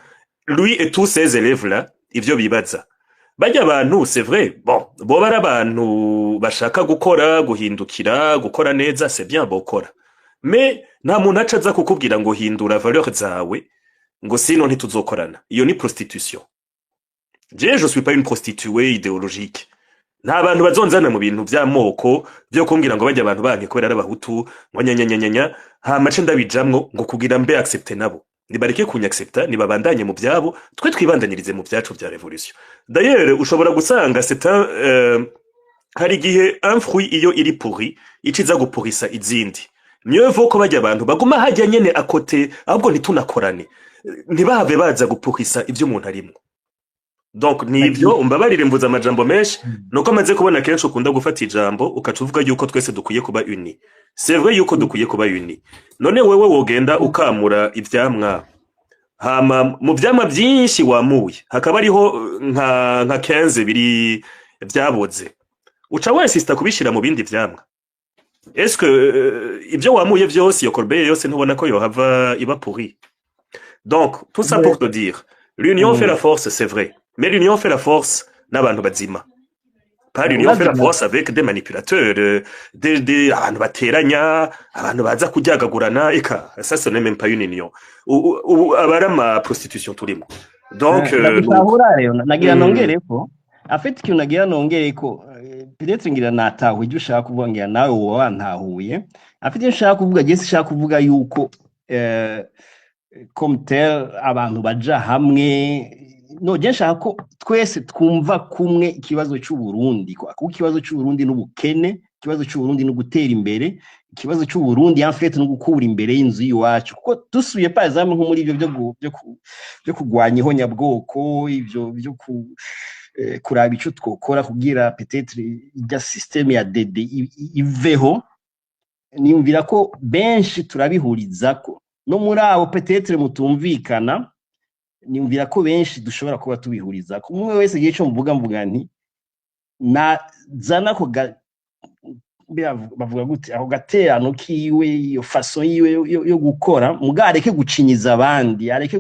lui et tous ses élèves là ivyo bibaza. Bajya abantu c'est vrai, bon bo bara abantu bashaka gukora guhindukira gukora neza c'est bien bokora, mais nta muntu acaza kukubwira ngo hindura valeur zawe ngo sino ntituzokorana. Iyo ni prostitution. Je suis pas une prostituée idéologique. Nta bantu bazonzana mu bintu vy'amoko byo kumbwira ngo bajya abantu banke kubera arabahutu ngo nyanyanyanya ha mace ndabijamwo ngo kugira mbe accepter nabo. Nibareke kunyaccepta nibabandanye mu byabo twe twibandanyirize mu byacu bya revolution. D'ailleurs ushobora gusanga c'est un hari gihe un fruit iyo iri pourri iciza gupurisa izindi. Mieux vaut ko bajya abantu baguma hajya nyene akote ahubwo ntitunakorane. Ntibahave baza gupurisa ivyo umuntu arimo. Donc nivyo umbabarire mvuza amajambo menshi nuko amaze kubona kenshi ukunda gufata ijambo ukacuvuga yuko twese dukwiye kuba uni. C'est vrai yuko dukwiye kuba uni. None wewe wogenda ukamura ivyamwa hama mu vyamwa byinshi wamuye hakaba ariho nka 15 biri vyaboze. Uca wensista kubishira mu bindi vyamwa. Est-ce que ibyo wamuye vyose iyo corbeille yose ntubona ko yohava iba pourri? Donc tout ça pour te dire, l'union fait la force, c'est vrai. Mais l'union fait la force n'abantu bazima. Pas l'union fait la force avec des manipulateurs, des abantu bateranya, abantu baza kujyagagurana eka ça ce n'est même pas une union. Abarama prostitution turimo. Donc ndabitahura rero nagira nongereko afite ikintu nagira nongereko peut-être ngira natawe ibyo ushaka kuvuga ngira nawe wantahuye afite ibyo ushaka kuvuga je shaka kuvuga yuko comme tel abantu baja hamwe no je nshaka ko twese twumva kumwe ikibazo cy'u Burundi kuko ikibazo cy'u Burundi n'ubukene ikibazo cy'u Burundi no gutera imbere ikibazo cy'u Burundi en fait no gukura imbere y'inzu yiwacu kuko dusuye par exemple nko muri ibyo byo kugwanya ihonyabwoko ibyo byo kuraba ico twokora kugira peut-être ijya système ya DD iveho niyumvira ko benshi turabihurizako no muri abo peut-être mutumvikana niyumvira ko benshi dushobora kuba tubihuriza ko umwe wese gihe cyo mvuga nti nazana ko bavuga gute aho gaterano kiwe iyo façon yiwe yo gukora mugareke gucinyiza abandi areke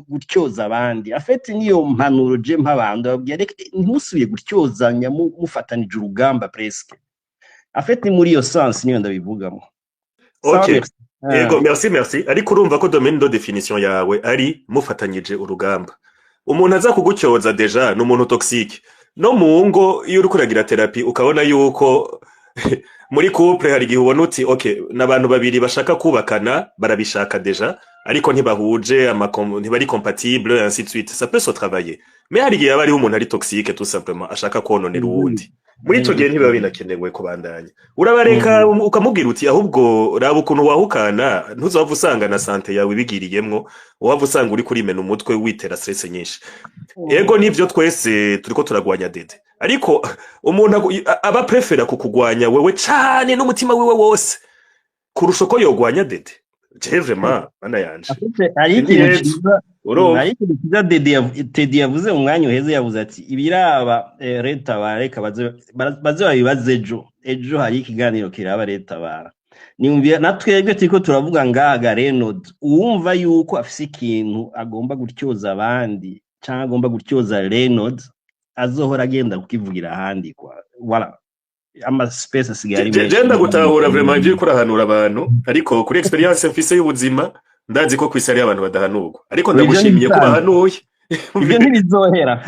gutyoza abandi afite niyo mpanuro je mpabando babwire ntusubiye gutyozanya mufatanije urugamba presque afite muri iyo sens niyo ndabivugamo. OK. Ego merci ariko urumva ko domaine de définition yawe ari mufatanyije urugamba. Umuntu aza kugutyoza deja n'umuntu toxique. No mu ngo iyo uri kuragira therapy ukabona yuko muri couple hari gihe ubona uti OK nabantu babiri bashaka kubakana barabishaka deja ariko ntibahuje ntibari compatible ainsi de suite ça peut se travailler. Mais hari gihe abari umuntu ari toxique tout simplement ashaka kononera uwundi. muri ico gihe ntibiba binakenewe kubandanya urabareka ukamubwira uti ahubwo raba ukuntu wahukana ntuzava usanga na sante yawe bigiriyemwo wava usanga uri kurimena umutwe witera stress nyinshi ego nivyo twese turiko turagwanya dede ariko umuntu aba prefera kukugwanya wewe cane n'umutima wiwe wose kurusha ko yogwanya dede vraiment bana yanje ari ikintu cyiza ari ikintu cyiza Teddy yavuze mu mwanya uheze yavuze ati ibiraba leta bareka baze babibaze ejo hari ikiganiro kiraba leta bara niyumvira natwebwe turiko turavuga ngaga Renaud uwumva yuko afise ikintu agomba gutyoza abandi cyangwa agomba gutyoza Renaud azohora agenda kukivugira ahandi kwa voilà ama space asigaye genda gutahura vraiment ibyo kurahanura abantu ariko kuri experience mfise y'ubuzima ndazi ko kwisi ari abantu badahanurwa ariko ndagushimiye ko bahanuye ibyo ntibizohera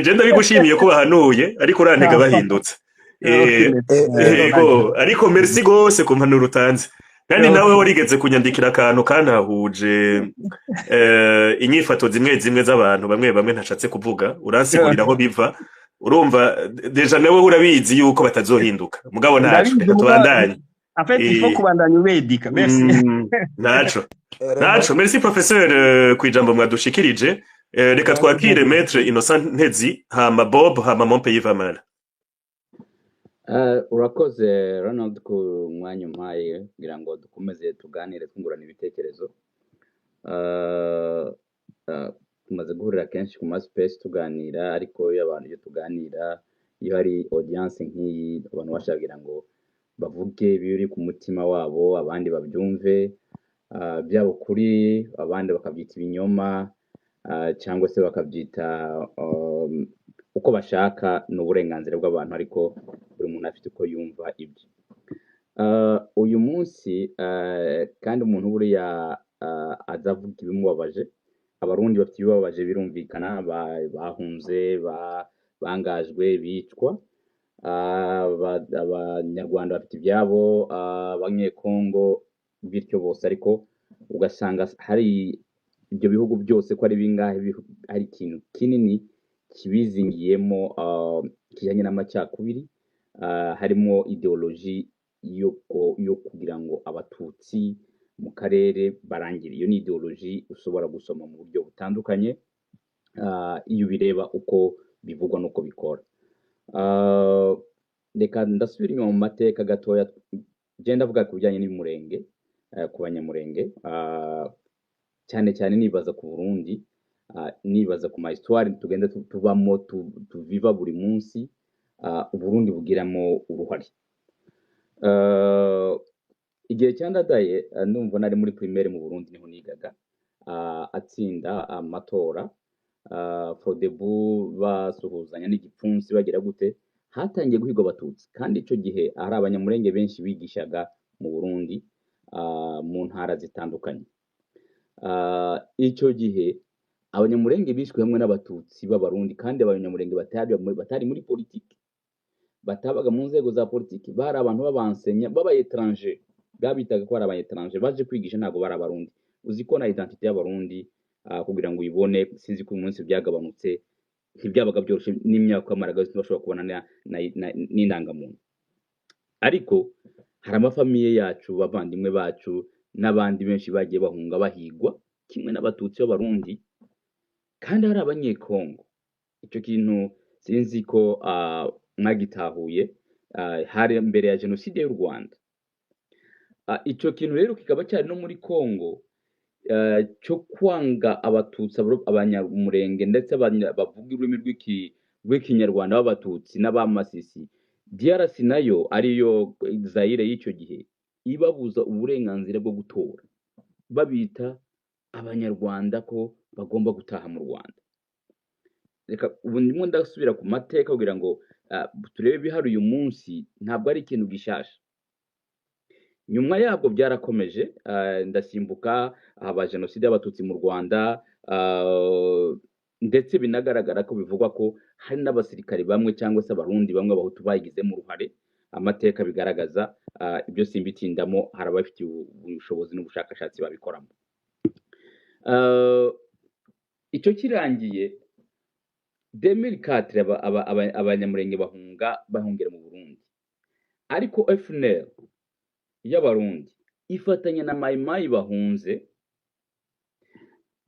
genda bigushimiye ko bahanuye ariko urantega bahindutse ego ariko merci gose ku mpanuro utanze kandi nawe warigeze kunyandikira akantu kanahuje inyifato zimwe z'abantu bamwe ntashatse kuvuga uransigurira aho biva urumva deja nawe urabizi yuko batazohinduka mugabo ntacu tubandanye afeti fo kubandanya ubedika merci naco merci professeur kwijambo mwadushikirije reka twakire maître Innocent Ntezi hama Bob hama Montpellier Vamara urakoze Ronald ku mwanya umpaye kugira ngo dukomeze tuganire twungurana ibitekerezo tumaze guhurira kenshi ku space tuganira ariko iyo abantu iyo tuganira iyo hari audience nk'iyi abantu bashaka ngo bavuge ibiri ku mutima wabo abandi babyumve byabo kuri abandi bakabyita ibinyoma cyangwa se bakabyita uko bashaka n'uburenganzira bw'abantu ariko buri muntu afite uko yumva ibyo uyu munsi kandi umuntu buriya azavuga ibimubabaje abarundi bafite ibibabaje birumvikana bahunze bangajwe bicwa abanyarwanda bafite ibyabo abanyekongo bityo bose ariko ugasanga hari ibyo bihugu byose ko ari bingahe hari ikintu kinini kibizingiyemo kijyanye n'amacakubiri harimo ideology yo kugira ngo abatutsi mu karere barangire iyo ni ideology ushobora gusoma mu buryo butandukanye iyo bireba uko bivugwa nuko bikora reka ndasubira inyuma mu mateka gatoya genda avuga ku bijyanye n'umurenge ku banyamurenge cyane cyane nibaza ku Burundi nibaza ku histoire tugenda tubamo tuviva buri munsi Uburundi bugiramo uruhare igihe cyandadaye numva nari muri primaire mu Burundi niho nigaga atsinda amatora Frodebu basuhuzanya n'igipfunsi bagira gute hatangiye guhigwa abatutsi kandi ico gihe hari abanyamurenge benshi bigishaga mu Burundi mu ntara zitandukanye ico gihe abanyamurenge bishwe hamwe n'abatutsi b'abarundi kandi abanyamurenge batari muri politiki batabaga mu nzego za politiki bari abantu b'abansenya b'abayetranger babitaga ko ari abayetranger baje kwigisha ntago bari abarundi uzi ko na identité y'abarundi kugira ngo uyibone sinzi ko umunsi byagabanutse ntibyabaga byoroshye n'imyaka amaraga bashobora kubona n'indangamuntu ariko hari amafamiye yacu bavandimwe bacu n'abandi benshi bagiye bahunga bahigwa kimwe n'abatutsi b'abarundi kandi hari abanyekongo icyo kintu sinzi ko mwagitahuye hari mbere ya jenoside y'u Rwanda icyo kintu rero kikaba cyari no muri Kongo cyo kwanga abatutsi abanyamurenge ndetse bavuga ururimi rw'ikinyarwanda b'abatutsi n'abamasisi DRC nayo ariyo Zaire y'icyo gihe ibabuza uburenganzira bwo gutora babita abanyarwanda ko bagomba gutaha mu Rwanda reka ubu ndimo ndasubira ku mateka kugira ngo turebe bihari uyu munsi ntabwo ari ikintu gishasha nyuma yabwo byarakomeje ndasimbuka aba jenoside y'abatutsi mu Rwanda ndetse binagaragara ko bivugwa ko hari n'abasirikare bamwe cyangwa se abarundi bamwe abahutu bayigizemo uruhare amateka bigaragaza ibyo simbitindamo hari abafitiye ubushobozi n'ubushakashatsi babikoramo icyo kirangiye 2004 abanyamurenge bahungira mu Burundi, ariko FNL y'abarundi ifatanya na Mayimayi bahunze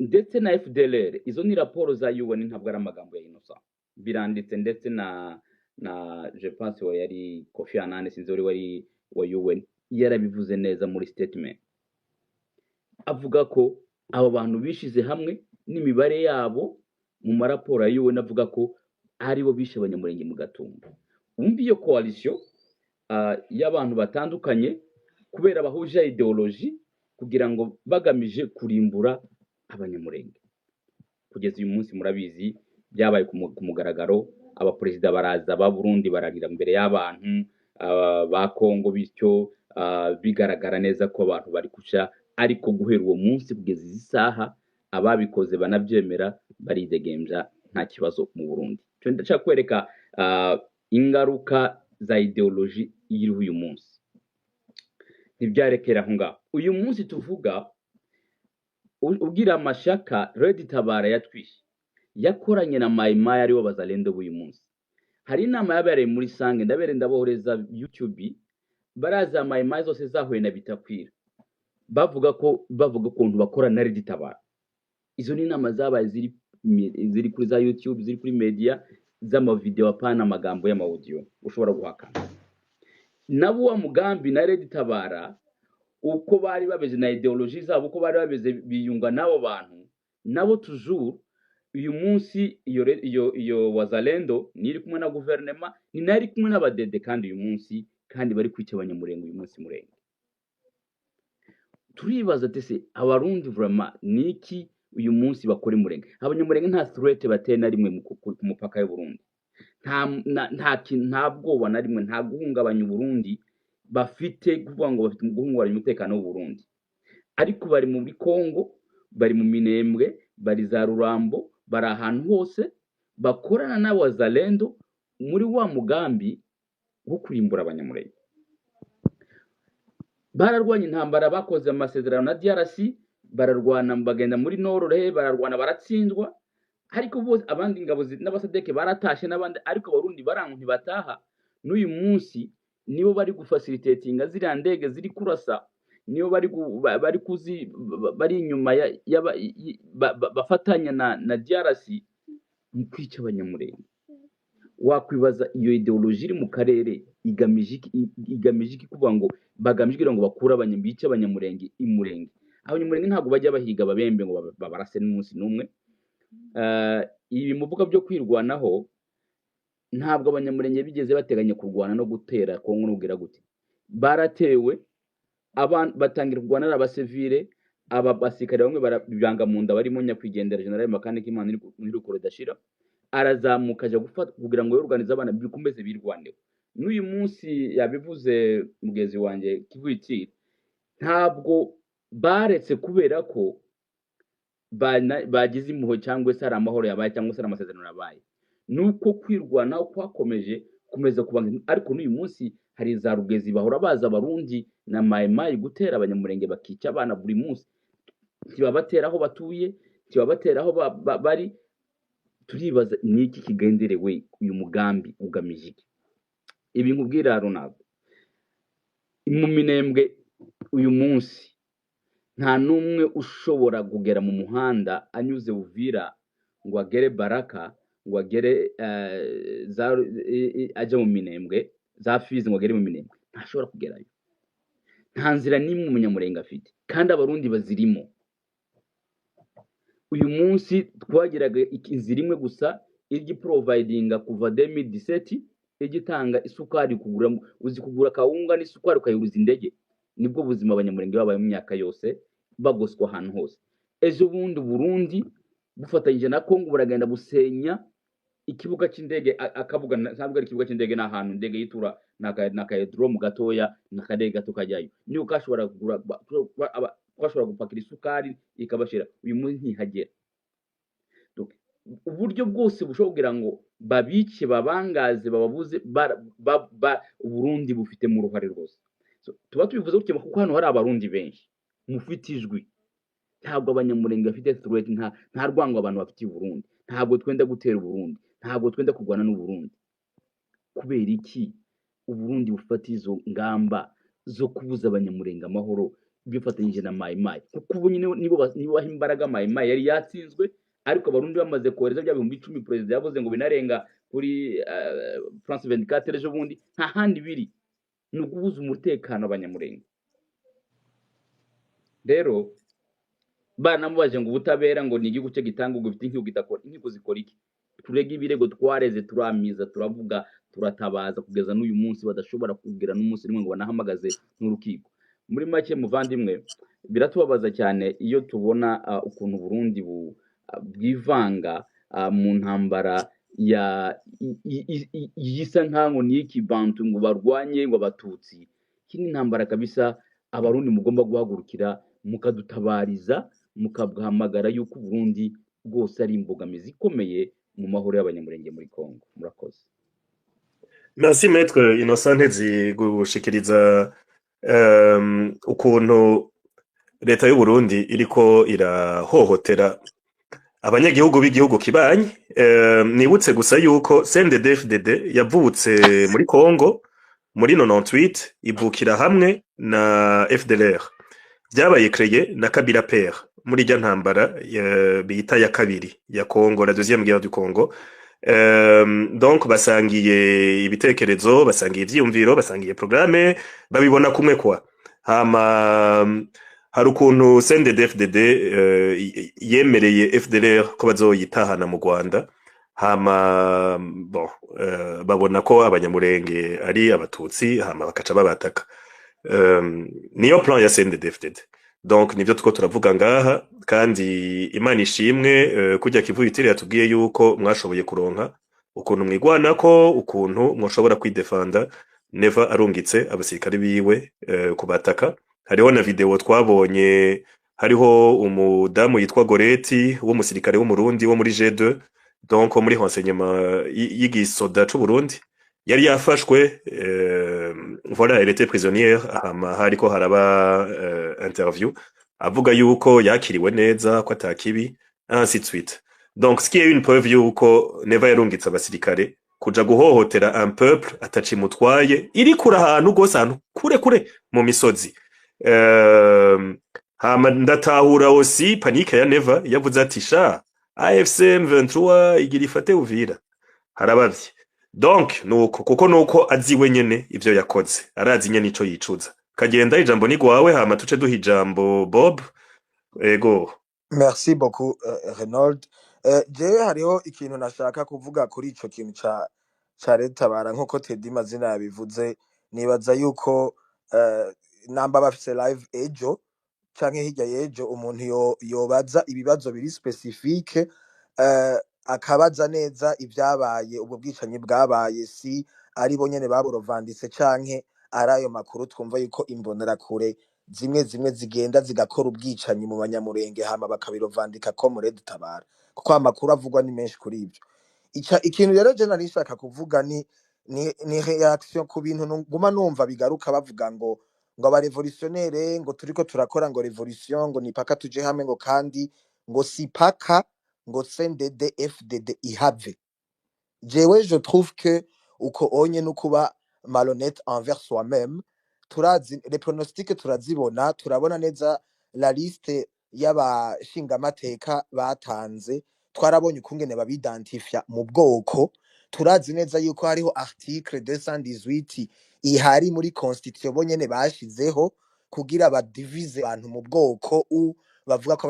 ndetse na FDLR. Izo ni raporo za UN, ntabwo ari amagambo ya Innocent, biranditse ndetse na je pense wa yari Kofi Annan, sinzi wari wa UN, yarabivuze neza muri statement, avuga ko abo bantu bishize hamwe n'imibare yabo mu maraporo ya UN, avuga ko aribo bishe abanyamurenge mu Gatumba. Umva iyo coalition y'abantu batandukanye kubera bahuje ideology kugira ngo bagamije kurimbura abanyamurenge. Kugeza uyu munsi murabizi byabaye ku mugaragaro, abaperezida baraza ba Burundi bararira mbere y'abantu ba Kongo, bityo bigaragara neza ko abantu bari kusha, ariko guhera uwo munsi kugeza izi saha ababikoze banabyemera baridegembya nta kibazo mu Burundi. Cyo ndashaka kwereka ingaruka za ideology iriho uyu munsi. Ntibyarekera aho ngaho. Uyu munsi tuvuga ubwira amashaka Red Tabara yatwishe yakoranye na Mayimayi aribo bazalendo b'uyu munsi. Hari inama yabereye muri Sange, ndabohereza YouTube, baraza Mayimayi zose zahuye na Bitakwira bavuga ukuntu bakora na Red Tabara. Izo ni inama zabaye ziri kuri za YouTube, ziri kuri media z'amavideo, apana amagambo y'amaudio ushobora guhakana. Nabo wa mugambi na Red Tabara uko bari babeze na ideology zabo, uko bari babeze biyunga nabo bantu, nabo toujours uyu munsi iyo wazalendo niri kumwe na guverinoma, ni nari kumwe n'abadede kandi uyu munsi, kandi bari kwica abanyamurenge uyu munsi murenge. Turibaza tese abarundi vraiment niki uyu munsi bakora murenge? Abanyamurenge nta threat bateye na rimwe ku mupaka y'u Burundi, nta bwoba na rimwe, nta guhungabanya Burundi bafite, kuvuga ngo bafite guhungabanya umutekano w'u Burundi. Ariko bari muri Kongo, bari mu Minembwe, bari za Rurambo, bari ahantu hose bakorana n'abazalendo muri wa mugambi wo kurimbura abanyamurenge. Bararwanya intambara, bakoze amasezerano na DRC, bararwana bagenda muri Norore, bararwana baratsindwa, ariko bose abandi ingabo n'abasadeke baratashe n'abandi, ariko abarundi barangu ntibataha. N'uyu munsi nibo bari gufacilitatinga ziriya ndege ziri kurasa, nibo bari inyuma bafatanya na DRC mu kwica abanyamurenge. Wakwibaza iyo ideology iri mu karere igamije iki? Kuvuga ngo bagamije ngo bakura bice abanyamurenge imurenge. Abanyamurenge ntabwo bajya bahiga babembe ngo babarase n'umunsi n'umwe. Ibi muvuga byo kwirwanaho, ntabwo abanyamurenge bigeze bateganya kurwana no gutera Kongo n'ubwira gute. Baratewe, batangira kurwana n'abasivile, abasirikare bamwe barabanga mu nda, barimo nyakwigendera General Makanika Imana iri rukoro dashira, arazamuka aje gufata kugira ngo yorganize abana bikomeze birwaneho. N'uyu munsi yabivuze mugezi wanjye Kivuyitiri, ntabwo baretse kubera ko bagize impuhwe cyangwa se ari amahoro yabaye cyangwa se ari amasezerano yabaye, nuko kwirwanaho kwakomeje kumeza kubanga. Ariko n'uyu munsi hari za rugezi bahora baza abarundi na Mayimayi gutera abanyamurenge, bakica abana buri munsi, kibabatera aho batuye, kibabatera aho bari. Turibaza niki kigenderewe uyu mugambi ugamije iki? Ibi nkubwira Ronaldo, mu Minembwe uyu munsi nta numwe ushobora kugera mu muhanda anyuze Uvira ngo agere Baraka, ngo agere aje mu Minembwe za Fizi, ngo agere mu Minembwe, ntashobora kugerayo. Nta nzira nimwe umunyamurenge afite, kandi abarundi bazirimo. Uyu munsi twagiraga inzira imwe gusa providinga kuva 2017, igitanga isukari kugura, uzi kugura kawunga n'isukari ukayuruza indege. Nibwo buzima abanyamurenge babaye mu myaka yose, bagoswa ahantu hose. Ejo bundi Burundi bufatanyije na Kongo buragenda busenya ikibuga cy'indege, akavuga ntabwo ari ikibuga cy'indege, n'ahantu indege yitura n'akayedrome gatoya, n'akadege gato kajyayo. Niyo kashobora kugura, kwashobora gupakira isukari ikabashira. Uyu munsi ntihagera. Uburyo bwose bushobora kugira ngo babice, babangaze, bababuze, Burundi bufite mu ruhare rwose. Tuba tubivuze gutya kuko hano hari abarundi benshi mufite ijwi, ntabwo abanyamurenge bafite threat, nta rwango abantu bafitiye Burundi, ntabwo twenda gutera Burundi, ntabwo twenda kurwana n'u Burundi. Kubera iki Uburundi bufata izo ngamba zo kubuza abanyamurenge amahoro bifatanyije na Maimai? Kuko ubu nyine nibo baha imbaraga Maimai yari yatsinzwe, ariko abarundi bamaze kohereza bya 10,000 president yavuze ngo binarenga kuri France 24 ejo bundi, nta handi biri, ni ugubuza umutekano abanyamurenge. Rero banamubaje ngo ubutabera ngo ni igihugu cye gitanga ubwo bifite inkiko gitakora, inkiko zikora iki? Turega ibirego twareze, turamiza, turavuga, turatabaza kugeza n'uyu munsi badashobora kugira n'umunsi rimwe ngo banahamagaze n'urukiko. Muri make muvandimwe, biratubabaza cyane iyo tubona ukuntu Burundi bwivanga mu ntambara yisa nkaho ni ikibantu ngo barwanye ngo abatutsi. Iki ni intambara kabisa abarundi mugomba guhagurukira mukadutabariza, mukahamagara yuko Burundi bwose ari imbogamizi ikomeye mu mahoro y'abanyamurenge muri Kongo. Murakoze. Merci Maître Innocent Ntezi gushikiriza ukuntu leta y'u Burundi iriko irahohotera abanyagihugu b'igihugu kibanyi. Nibutse gusa yuko CNDD-FDD yavutse muri Kongo muri 98 ivukira hamwe na FDLR, byabaye créé na Kabila Père muri rya ntambara bita ya kabiri ya Kongo, la deuxième guerre du Congo. Donc basangiye ibitekerezo, basangiye ivyiyumviro, basangiye programme, babibona kumwe kwa. Hama hari ukuntu CNDD-FDD yemereye FDLR ko bazoyitahana mu Rwanda. Hama bon, babona ko abanyamurenge ari abatutsi, hama bakaca babataka. Niyo plan ya CNDD-FDD. Donc nivyo tuko turavuga ngaha, kandi Imana ishimwe kujya kivuyitire yatubwiye yuko mwashoboye kuronka ukuntu mwigwanako, ukuntu mwoshobora kwidefanda, never arungitse abasirikare biwe kubataka. Hariho na video twabonye, hariho umudamu yitwa Goreti w'umusirikare w'umurundi wo muri G2, donc muri renseignement y'igisoda c'u Burundi, yari yafashwe, voilà, elle était prisonnière. Hariko haraba interview avuga yuko yakiriwe neza, ko atakibi, ainsi de suite. Donc ce qui est une preuve yuko neva yarungitse abasirikare kuja guhohotera un peuple atacimutwaye, iri kura ahantu gose, ahantu kure mu misozi. Hama ndatahura aussi panique ya Neva yavuze ati sha AFC M23 igira ifate Uvira, harabavye. Donc nuko kuko nuko aziwe nyene ivyo yakoze, arazi nyene ico yicuza. Kagenda ijambo ni gwawe, hama tuce duha ijambo Bob. Ego. Merci beaucoup Reynold. Jewe hariho ikintu nashaka kuvuga kuri ico kintu ca leta bara, nkuko Teddy mazina yabivuze. Nibaza yuko namba bafise live ejo canke hirya yejo umuntu yobaza ibibazo biri specifique, akabaza neza ivyabaye, ubwo bwicanyi bwabaye, si ari bo nyene baburovanditse canke ari ayo makuru twumva yuko imbonera kure zimwe zigenda zigakora ubwicanyi mu banyamurenge hama bakabirovandika ko muri dutabara, kuko amakuru avugwa ni menshi kuri ibyo. Ikintu rero je nari nshaka kuvuga ni reaction ku bintu nguma numva bigaruka bavuga ngo aba revolutionnaire ngo turiko turakora ngo revolution, ngo ni paka tuje hamwe, ngo kandi ngo si paka ngo CNDD-FDD ihave. Jewe je trouve que uko onye no kuba malhonnête envers soi-même. Turazi les pronostics, turazibona, turabona neza la liste y'abashingamateka batanze, twarabonye ukungene babidentifia mu bwoko. Turazi neza yuko hariho article 218 ihari muri constitution bonyene bashizeho kugira badivize abantu mu bwoko, bavuga ko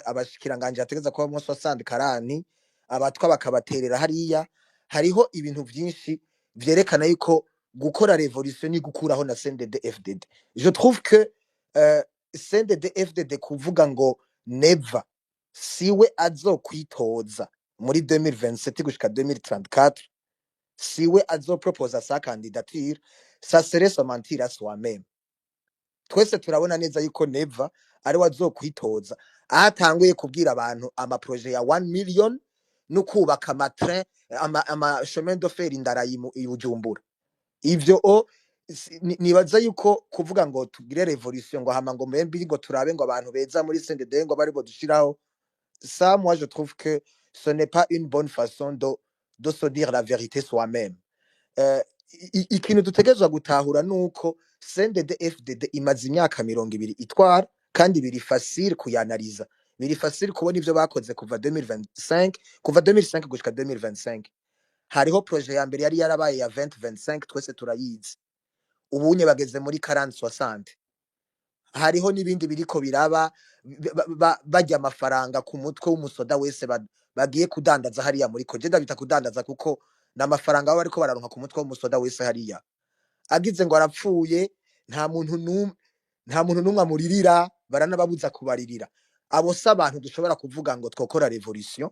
abashikiranganje ategeza kuba mu 60 abatwa bakabaterera hariya. Hariho ibintu byinshi vyerekana yuko gukora revolution ni gukuraho na CNDD-FDD. Je trouve que CNDD-FDD kuvuga ngo never siwe azokwitoza muri 2027 gushika 2034, siwe azoproposa sa candidature, ça serait se mentir à soi-même. Twese turabona neza yuko never ari wazokwitoza, atanguye kubwira abantu amaprojet ya 1 million no kubaka amatrain, ama chemin de fer indarayi i Bujumbura. Ivyo nibaza yuko kuvuga ngo tugire revolution ngo hama ngo mbere ngo turabe ngo abantu beza muri CNDD ngo bari bo dushiraho ça moi je trouve que ce n'est pas une bonne façon de se dire la vérité soi-même. Ikintu dutegerezwa gutahura nuko CNDD FDD imaze imyaka 20 itwara kandi biri facile kuyanaliza, biri facile kubona ivyo bakoze kuva 2025 kuva 2005 gushika 2025. Hariho projet ya mbere yari yarabaye ya 2025 twese turayizi, ubunye bageze muri 40-60. Hariho n'ibindi biriko biraba bajya amafaranga ku mutwe w'umusoda wese bagiye kudandaza hariya muri kogenda bita kudandaza kuko n'amafaranga baba ariko bararonka ku mutwe w'umusoda wese hariya agize ngo arapfuye nta muntu numwe amuririra, baranababuza kubaririra. Abo se abantu dushobora kuvuga ngo twokora revolution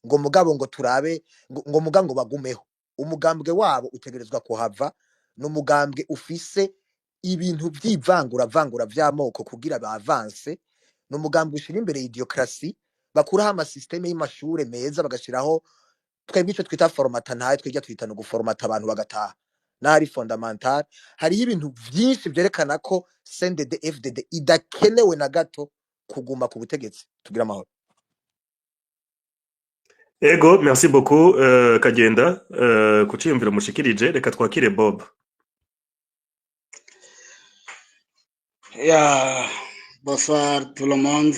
ngo mugabo ngo turabe ngo mugango bagumeho. Umugambwe wabo utegerezwa kuhava, n'umugambwe ufise ibintu vy'ivangura vy'amoko kugira baavance, n'umugambwe ushira imbere idiocracy, bakuraho amasysteme y'amashure meza bagashiraho twebwe ico twita formata ntaye twejya twita no guformata abantu bagataha nari fondamental. Hariho ibintu vyinshi vyerekana ko CNDD FDD idakenewe na gato kuguma ku butegetsi. Tugira amahoro. Ego, merci beaucoup Kagenda kuciyumvira mushikirije. Reka twakire Bob. Bonsoir tout le monde.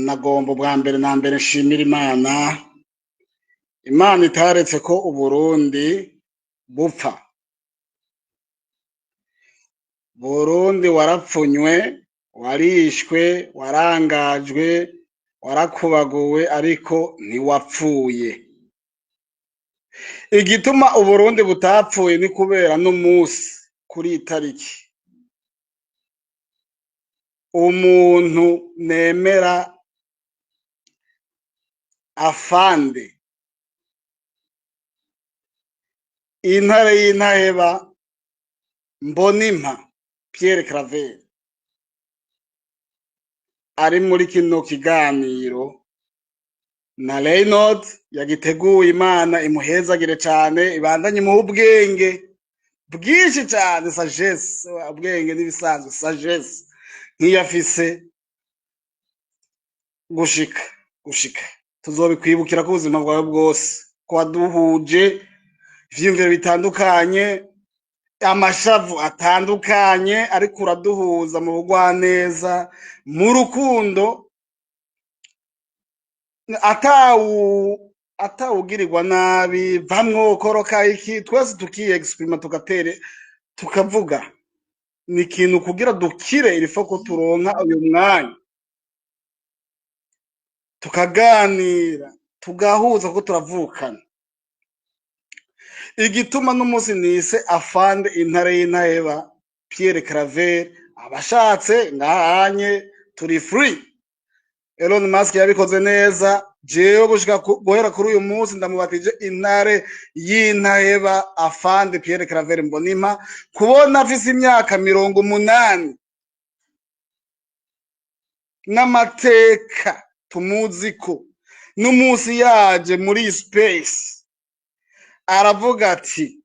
Nagomba bwa mbere na mbere nshimira Imana itaretse ko Uburundi bupfa. Burundi warapfunywe, warishwe, warangajwe, warakubaguwe, ariko ntiwapfuye. Igituma Uburundi butapfuye ni kubera n'umunsi kuri itariki umuntu nemera afande intare y'intaheba Mbonimpa Pierre Claver ari muri kino kiganiro na Reynolds yagiteguye. Imana imuhezagire cyane, ibandanye mu ubwenge bwinshi cyane, sagesse, ubwenge n'ibisanzwe, sagesse nk'iyafise gushika tuzobikwibukira ko ubuzima bwawe bwose ko waduhuje ivyiyumviro bitandukanye, amashavu atandukanye, ariko uraduhuza mu bugwaneza, mu rukundo, atawugirirwa nabi, vamwo koroka iki, twese tukiexprima tukavuga. Ni ikintu kugira dukire ilifo ko turonka uyu mwanya tukaganira tugahuza ko turavukana. Igituma n'umunsi nise afande intare y'intaheba Pierre Claver abashatse ngahanye turi free. Elon Musk yabikoze neza, jewe gushika guhera kuri uyu munsi ndamubatije intare y'intaheba afande Pierre Claver Mbonimpa, kubona afise imyaka 80 n'amateka tumuziko. N'umunsi yaje muri space aravuga ati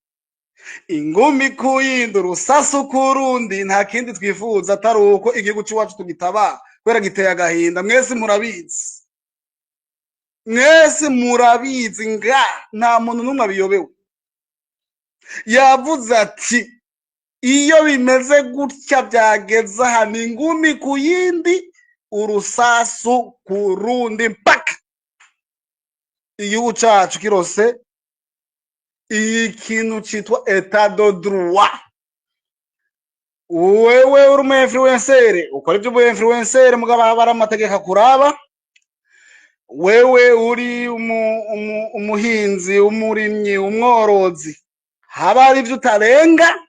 ingumi kuyinda urusasu kurundi, nta kindi twifuza atari uko igihugu cy'iwacu tugitaba kwera giteye agahinda. Mwese murabizi nta muntu numwe abiyobewe. Yavuze ati iyo bimeze gutya byageza hano ingumi kuyindi urusasu kurundi mpaka igihugu cyacu kirose ikintu cyitwa etat de droit. Wewe uri umu influencer ukora ibyo umu influencer mugaba bara amategeko kuraba. Wewe uri umuhinzi, umurimyi, umworozi, haba hari ibyo utarenga,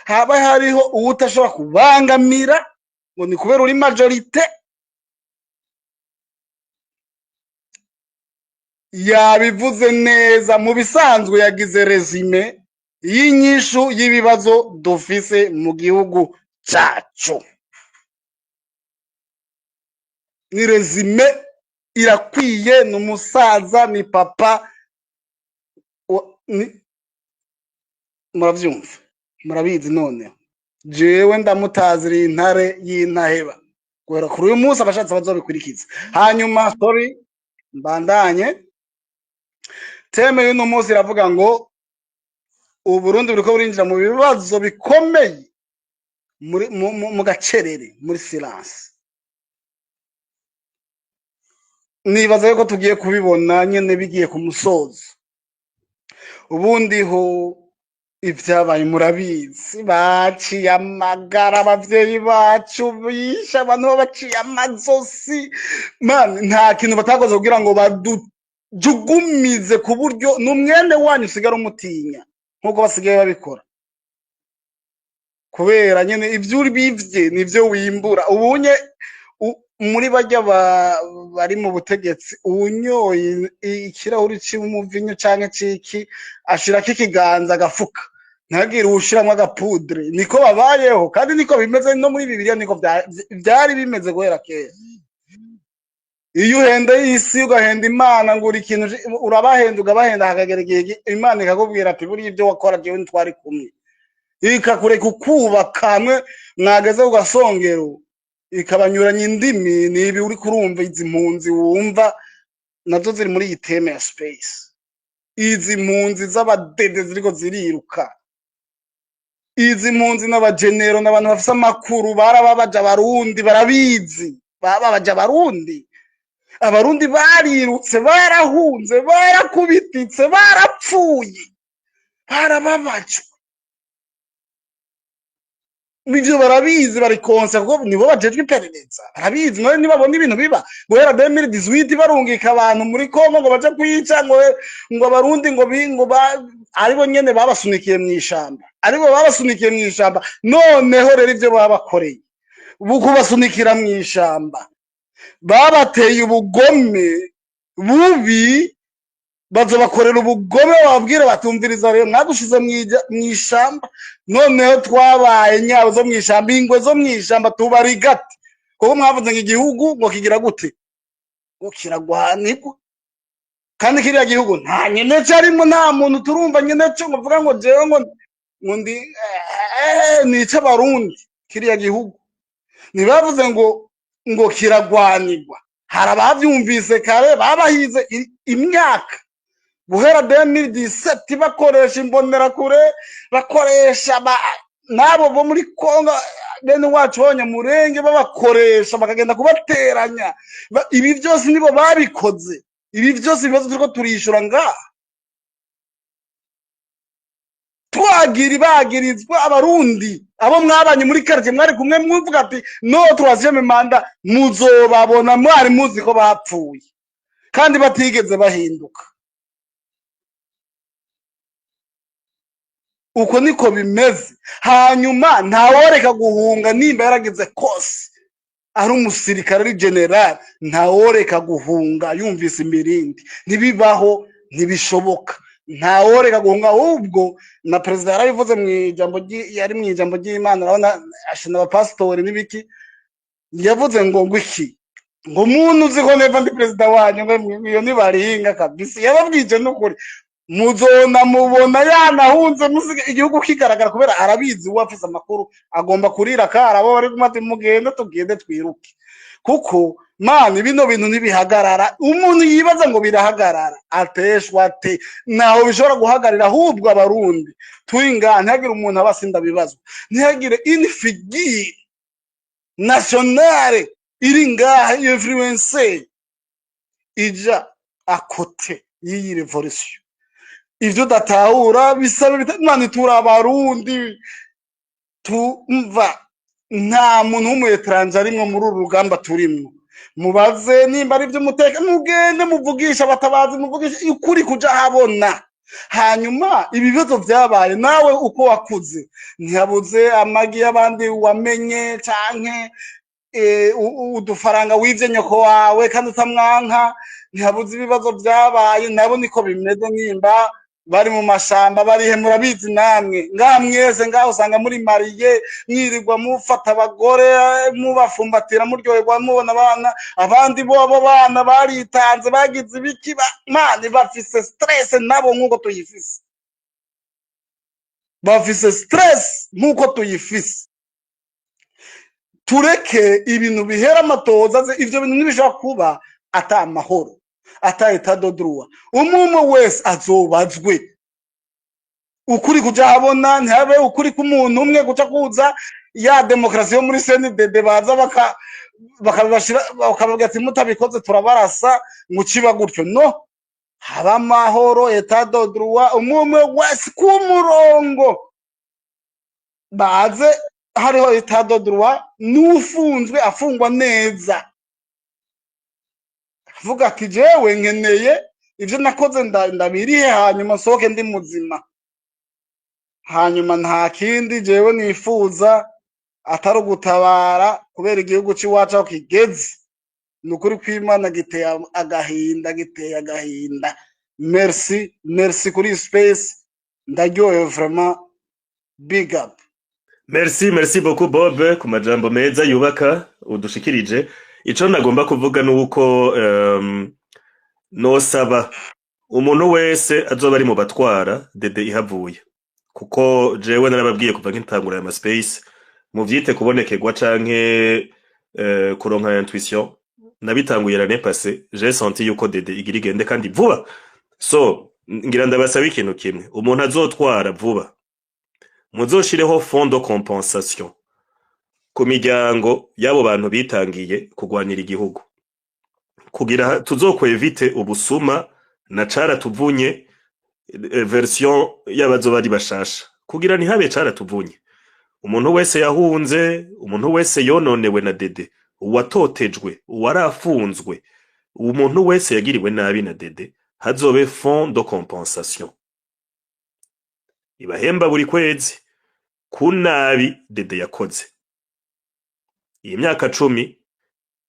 haba hariho utashobora kubangamira ngo ni kubera uri majorite. Yabivuze neza, mu bisanzwe yagize resume y'inyishu y'ibibazo dufise mu gihugu cyacu. Ni resume irakwiye, n'umusaza, ni papa muravyumva murabizi none jewe ndamutazira intare y'intaheba guhera kuri uyu munsi abashatse bazobikurikiza hanyuma story mbandanye teme y'uno munsi iravuga ngo Uburundi buriko burinjira mu bibazo bikomeye mu gacerere muri silence nibaza yuko tugiye kubibona nyene bigiye ku musozo ubundi ho ivyabaye murabizi baciye amagara abavyeyi bacu bishe abantu baciye amazosi man nta kintu batakoze kugira ngo badujugumize ku buryo n'umwene wanyu usigara umutinya nkuko basigaye babikora kubera nyene ivyo uri bivye nivyo wimbura ubunye muri bajya bari mu butegetsi unyoye ikirahuri cy'umuvinyo canke ciki ashirako ikiganza agafuka ntagire ushiramwe agapudre niko babayeho kandi niko bimeze no muri Bibiliya niko byari bimeze guhera kera iyo uhenda isi ugahenda Imana ngo uri ikintu urabahenda ugabahenda hakagera igihe Imana ikakubwira ati buri ibyo wakora jewe ntwari kumwe ikakureka ukubaka hamwe mwageze ugasongero ikabanyuranya indimi nibi uri kurumva izi mpunzi wumva nazo ziri muri iyi teme ya space izi mpunzi z'abadede ziriko ziriruka izi mpunzi n'abagenero n'abantu bafise amakuru barababaje abarundi barabizi bababaje abarundi barirutse barahunze barakubititse barapfuye barababajwe Nivyo barabizi barikonsa kuko nibo bajejwe iperereza barabizi none nibabona ibintu biba guhera 2018 barungika abantu muri Kongo ngo baje kwica ngo abarundi ngo aribo nyene babasunikiye mw'ishamba noneho rero ivyo babakoreye kubasunikira mw'ishamba babateye ubugome bubi bazobakorera ubugome babwira batumviriza rero mwagushize mw'ishamba noneho twabaye nyabo zo mw'ishamba ingwe zo mw'ishamba tubarigate kuko mwavuze ngo igihugu ngo kigira gute ngo kiragwanirwa kandi kiriya gihugu nta nyene carimo nta muntu turumva nyene cyo ngovuga ngo jewe ngo ndi nica abarundi kiriya gihugu ntibavuze ngo kiragwanirwa hari abavyumvise kare babahize imyaka guhera 2017 bakoresha imbonerakure bakoresha nabo bo muri Kongo bene wacu b'abanyamurenge babakoresha bakagenda kubateranya ibi byose nibo babikoze ibi byose ibibazo turiko turishura ngaha bagirizwa abarundi abo mwabanye muri quartier mwari kumwe mvuga ati no troisième manda muzobabona mwari muzi ko bapfuye kandi batigeze bahinduka uko niko bimeze hanyuma ntaworeka guhunga nimba yaragize kose ari umusirikare ari general ntaworeka guhunga yumvise imirindi ntibibaho ntibishoboka ntaworeka guhunga ahubwo na president yarabivuze yari mu ijambo ry'Imana urabona ashina abapastori n'ibiki yavuze ngo iki ngo umuntu uzi ko neva ndi president wanyu ngo iyo nibaringa kabisa yababwije n'ukuri muzona mubona yanahunze musige igihugu kigaragara kubera arabizi uwafise amakuru agomba kurira karabo bari kumati mugende tugende twiruke kuko mani bino bintu nibihagarara umuntu yibaza ngo birahagarara ateshwa te naho bishobora guhagarira ahubwo abarundi twinga ntihagire umuntu abasinda bibazo ntihagire infigure nationale iri ngaha influence ija akote y'iyi revolution ivyo datahura bisaba bitamani turabarundi tumva nta muntu w'umuyetranje arimwo muri uru rugamba turimwo mubaze nimba ari vy'umutekano mugende muvugisha batabazi muvugisha ukuri kuja habona hanyuma ibibazo vyabaye nawe uko wakuze ntihabuze amagi y'abandi wamenye canke udufaranga wivye nyoko wawe kandi utamwanka ntihabuze ibibazo vyabaye nabo niko bimeze nimba bari mu mashamba barihe murabizi namwe ngaha mwese ngaho usanga muri mariye mwirirwa mufata abagore mubafumbatira muryoherwa mubona abana abandi bo bana baritanze bagize ibiki mani bafise stress nabo nk'uko tuyifise bafise stress nk'uko tuyifise. Tureke ibintu bihera amatoza, ivyo bintu nibishaka kuba ata amahoro, ata etat de droit. Umwe wese azobazwe. Ukuri kuja habona, ntihabe ukuri k'umuntu umwe guca kuza ya demokrasi yo muri CNDD baza bakababwira ati mutabikoze turabarasa ngo kiba gutyo. No, haba amahoro, etat de droit, umwe wese ku murongo, baze hariho etat de droit, n'ufunzwe afungwa neza, avuga ati jewe nkeneye ivyo nakoze ndabirihe, hanyuma sohoke ndi muzima. Hanyuma nta kindi jewe nifuza atari ugutabara, kubera igihugu c'iwacu aho kigeze nukuri kw'Imana giteye agahinda. Merci kuri space, ndaryohewe vraiment, big up. Merci beaucoup Bob ku majambo meza yubaka udushikirije. Ico nagomba kuvuga nuko nosaba umuntu wese azoba ari mu batwara Dede ihavuye, kuko jewe narababwiye kuva nk'intangura ya space mu vyite kubonekerwa canke kuronka intuition, nabitanguye l'année passée, j'ai senti yuko Dede igira igende kandi vuba. So ngira ndabasaba ikintu kimwe, umuntu azotwara vuba muzoshireho fond de compensation ku miryango y'abo bantu bitangiye kugwanira igihugu, kugira tuzokwevite ubusuma na cara tuvunye version y'abazoba ari bashasha, kugira ntihabe cara tuvunye. Umuntu wese yahunze, umuntu wese yononewe na Dede, uwatotejwe, uwarafunzwe, umuntu wese yagiriwe nabi na Dede, hazobe fond de compensation ibahemba buri kwezi ku nabi Dede yakoze. Iyi myaka 10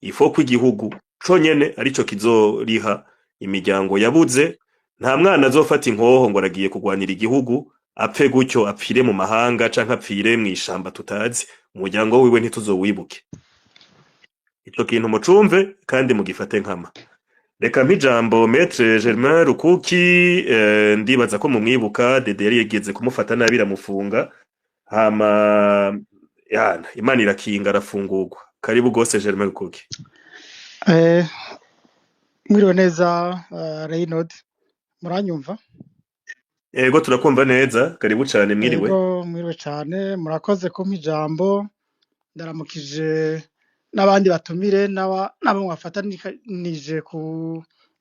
ifo ko igihugu conyene arico kizoriha imiryango yabuze. Nta mwana azofata inkoho ngo aragiye kugwanira igihugu apfe gutyo, apfire mu mahanga canke apfire mw'ishamba tutazi, umuryango wiwe ntituzowibuke. Ico kintu mucumve kandi mugifate nkama. Reka mpijambo Maître Germain Rukuki, ndibaza ko mumwibuka. Dede yari yegeze kumufata nabi ramufunga, hama yana Imana irakinga arafungurwa. Karibu gose Germain Rukuki. Mwiriwe neza Reynold, muranyumva? Ego turakumva neza, karibu cane. Mwiriwe. Ego mwiriwe cane, murakoze kumpa ijambo. Ndaramukije n'abandi batumire nabo mwafatanije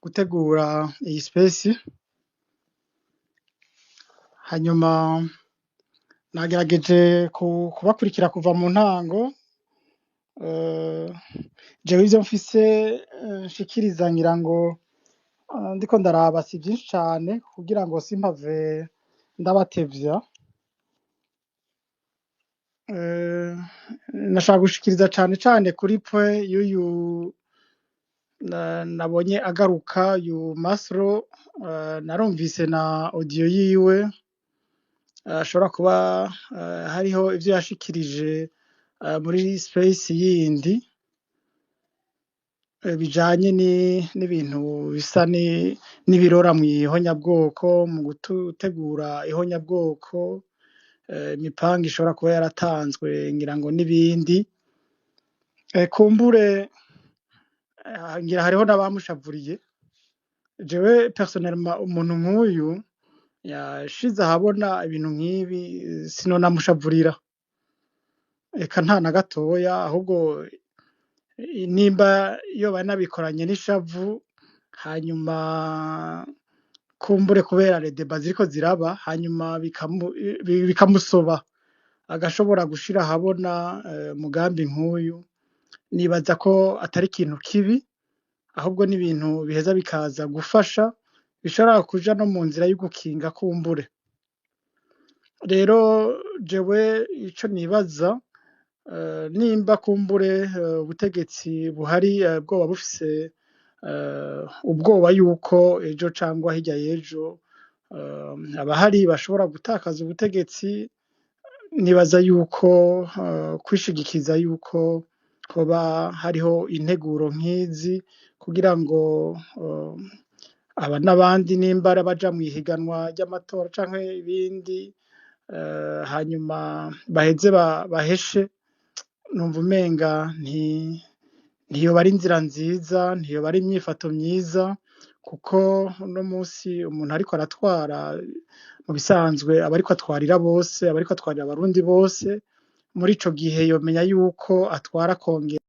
gutegura iyi space. Hanyuma nagerageje kubakurikira kuva mu ntango. Jewe ivyo mfise nshikiriza ngira ngo ndiko ndaraba si byinshi cane kugira ngo simpave ndabatevya. Nashaka gushikiriza cane kuri point y'uyu nabonye agaruka yu Masro. Narumvise na audio yiwe, ashobora kuba hariho ivyo yashikirije muri space yindi bijanye n'ibintu bisa n'ibirora mw'ihonyabwoko, mu gutegura ihonyabwoko, imipanga ishobora kuba yaratanzwe ngira ngo n'ibindi. Kumbure ngira hariho n'abamushavuriye. Jewe personnellement umuntu nk'uyu yashize ahabona ibintu nk'ibi sinonamushavurira, eka nta na gatoya, ahubwo nimba iyo banabikoranye n'ishavu, hanyuma kumbure kubera les débats ziriko ziraba, hanyuma bikamusoba agashobora gushira ahabona mugambi nk'uyu, nibaza ko atari ikintu kibi, ahubwo n'ibintu biheza bikaza gufasha, bishobora kuja no mu nzira y'ugukinga kumbure. Rero jewe ico nibaza, nimba kumbure ubutegetsi buhari bwoba bufise ubwoba yuko ejo cangwa hirya y'ejo abahari bashobora gutakaza ubutegetsi, nibaza yuko kwishigikiza yuko hoba hariho integuro nk'izi kugira ngo aba n'abandi nimba baja mw'ihiganwa ry'amatora canke ibindi hanyuma baheze baheshe numva umenga ntiyoba ari inzira nziza ntiyoba ari imyifato myiza kuko uno munsi umuntu ariko aratwara mu bisanzwe aba ariko atwarira bose aba ariko atwarira abarundi bose muri ico gihe yomenya yuko atwara kongera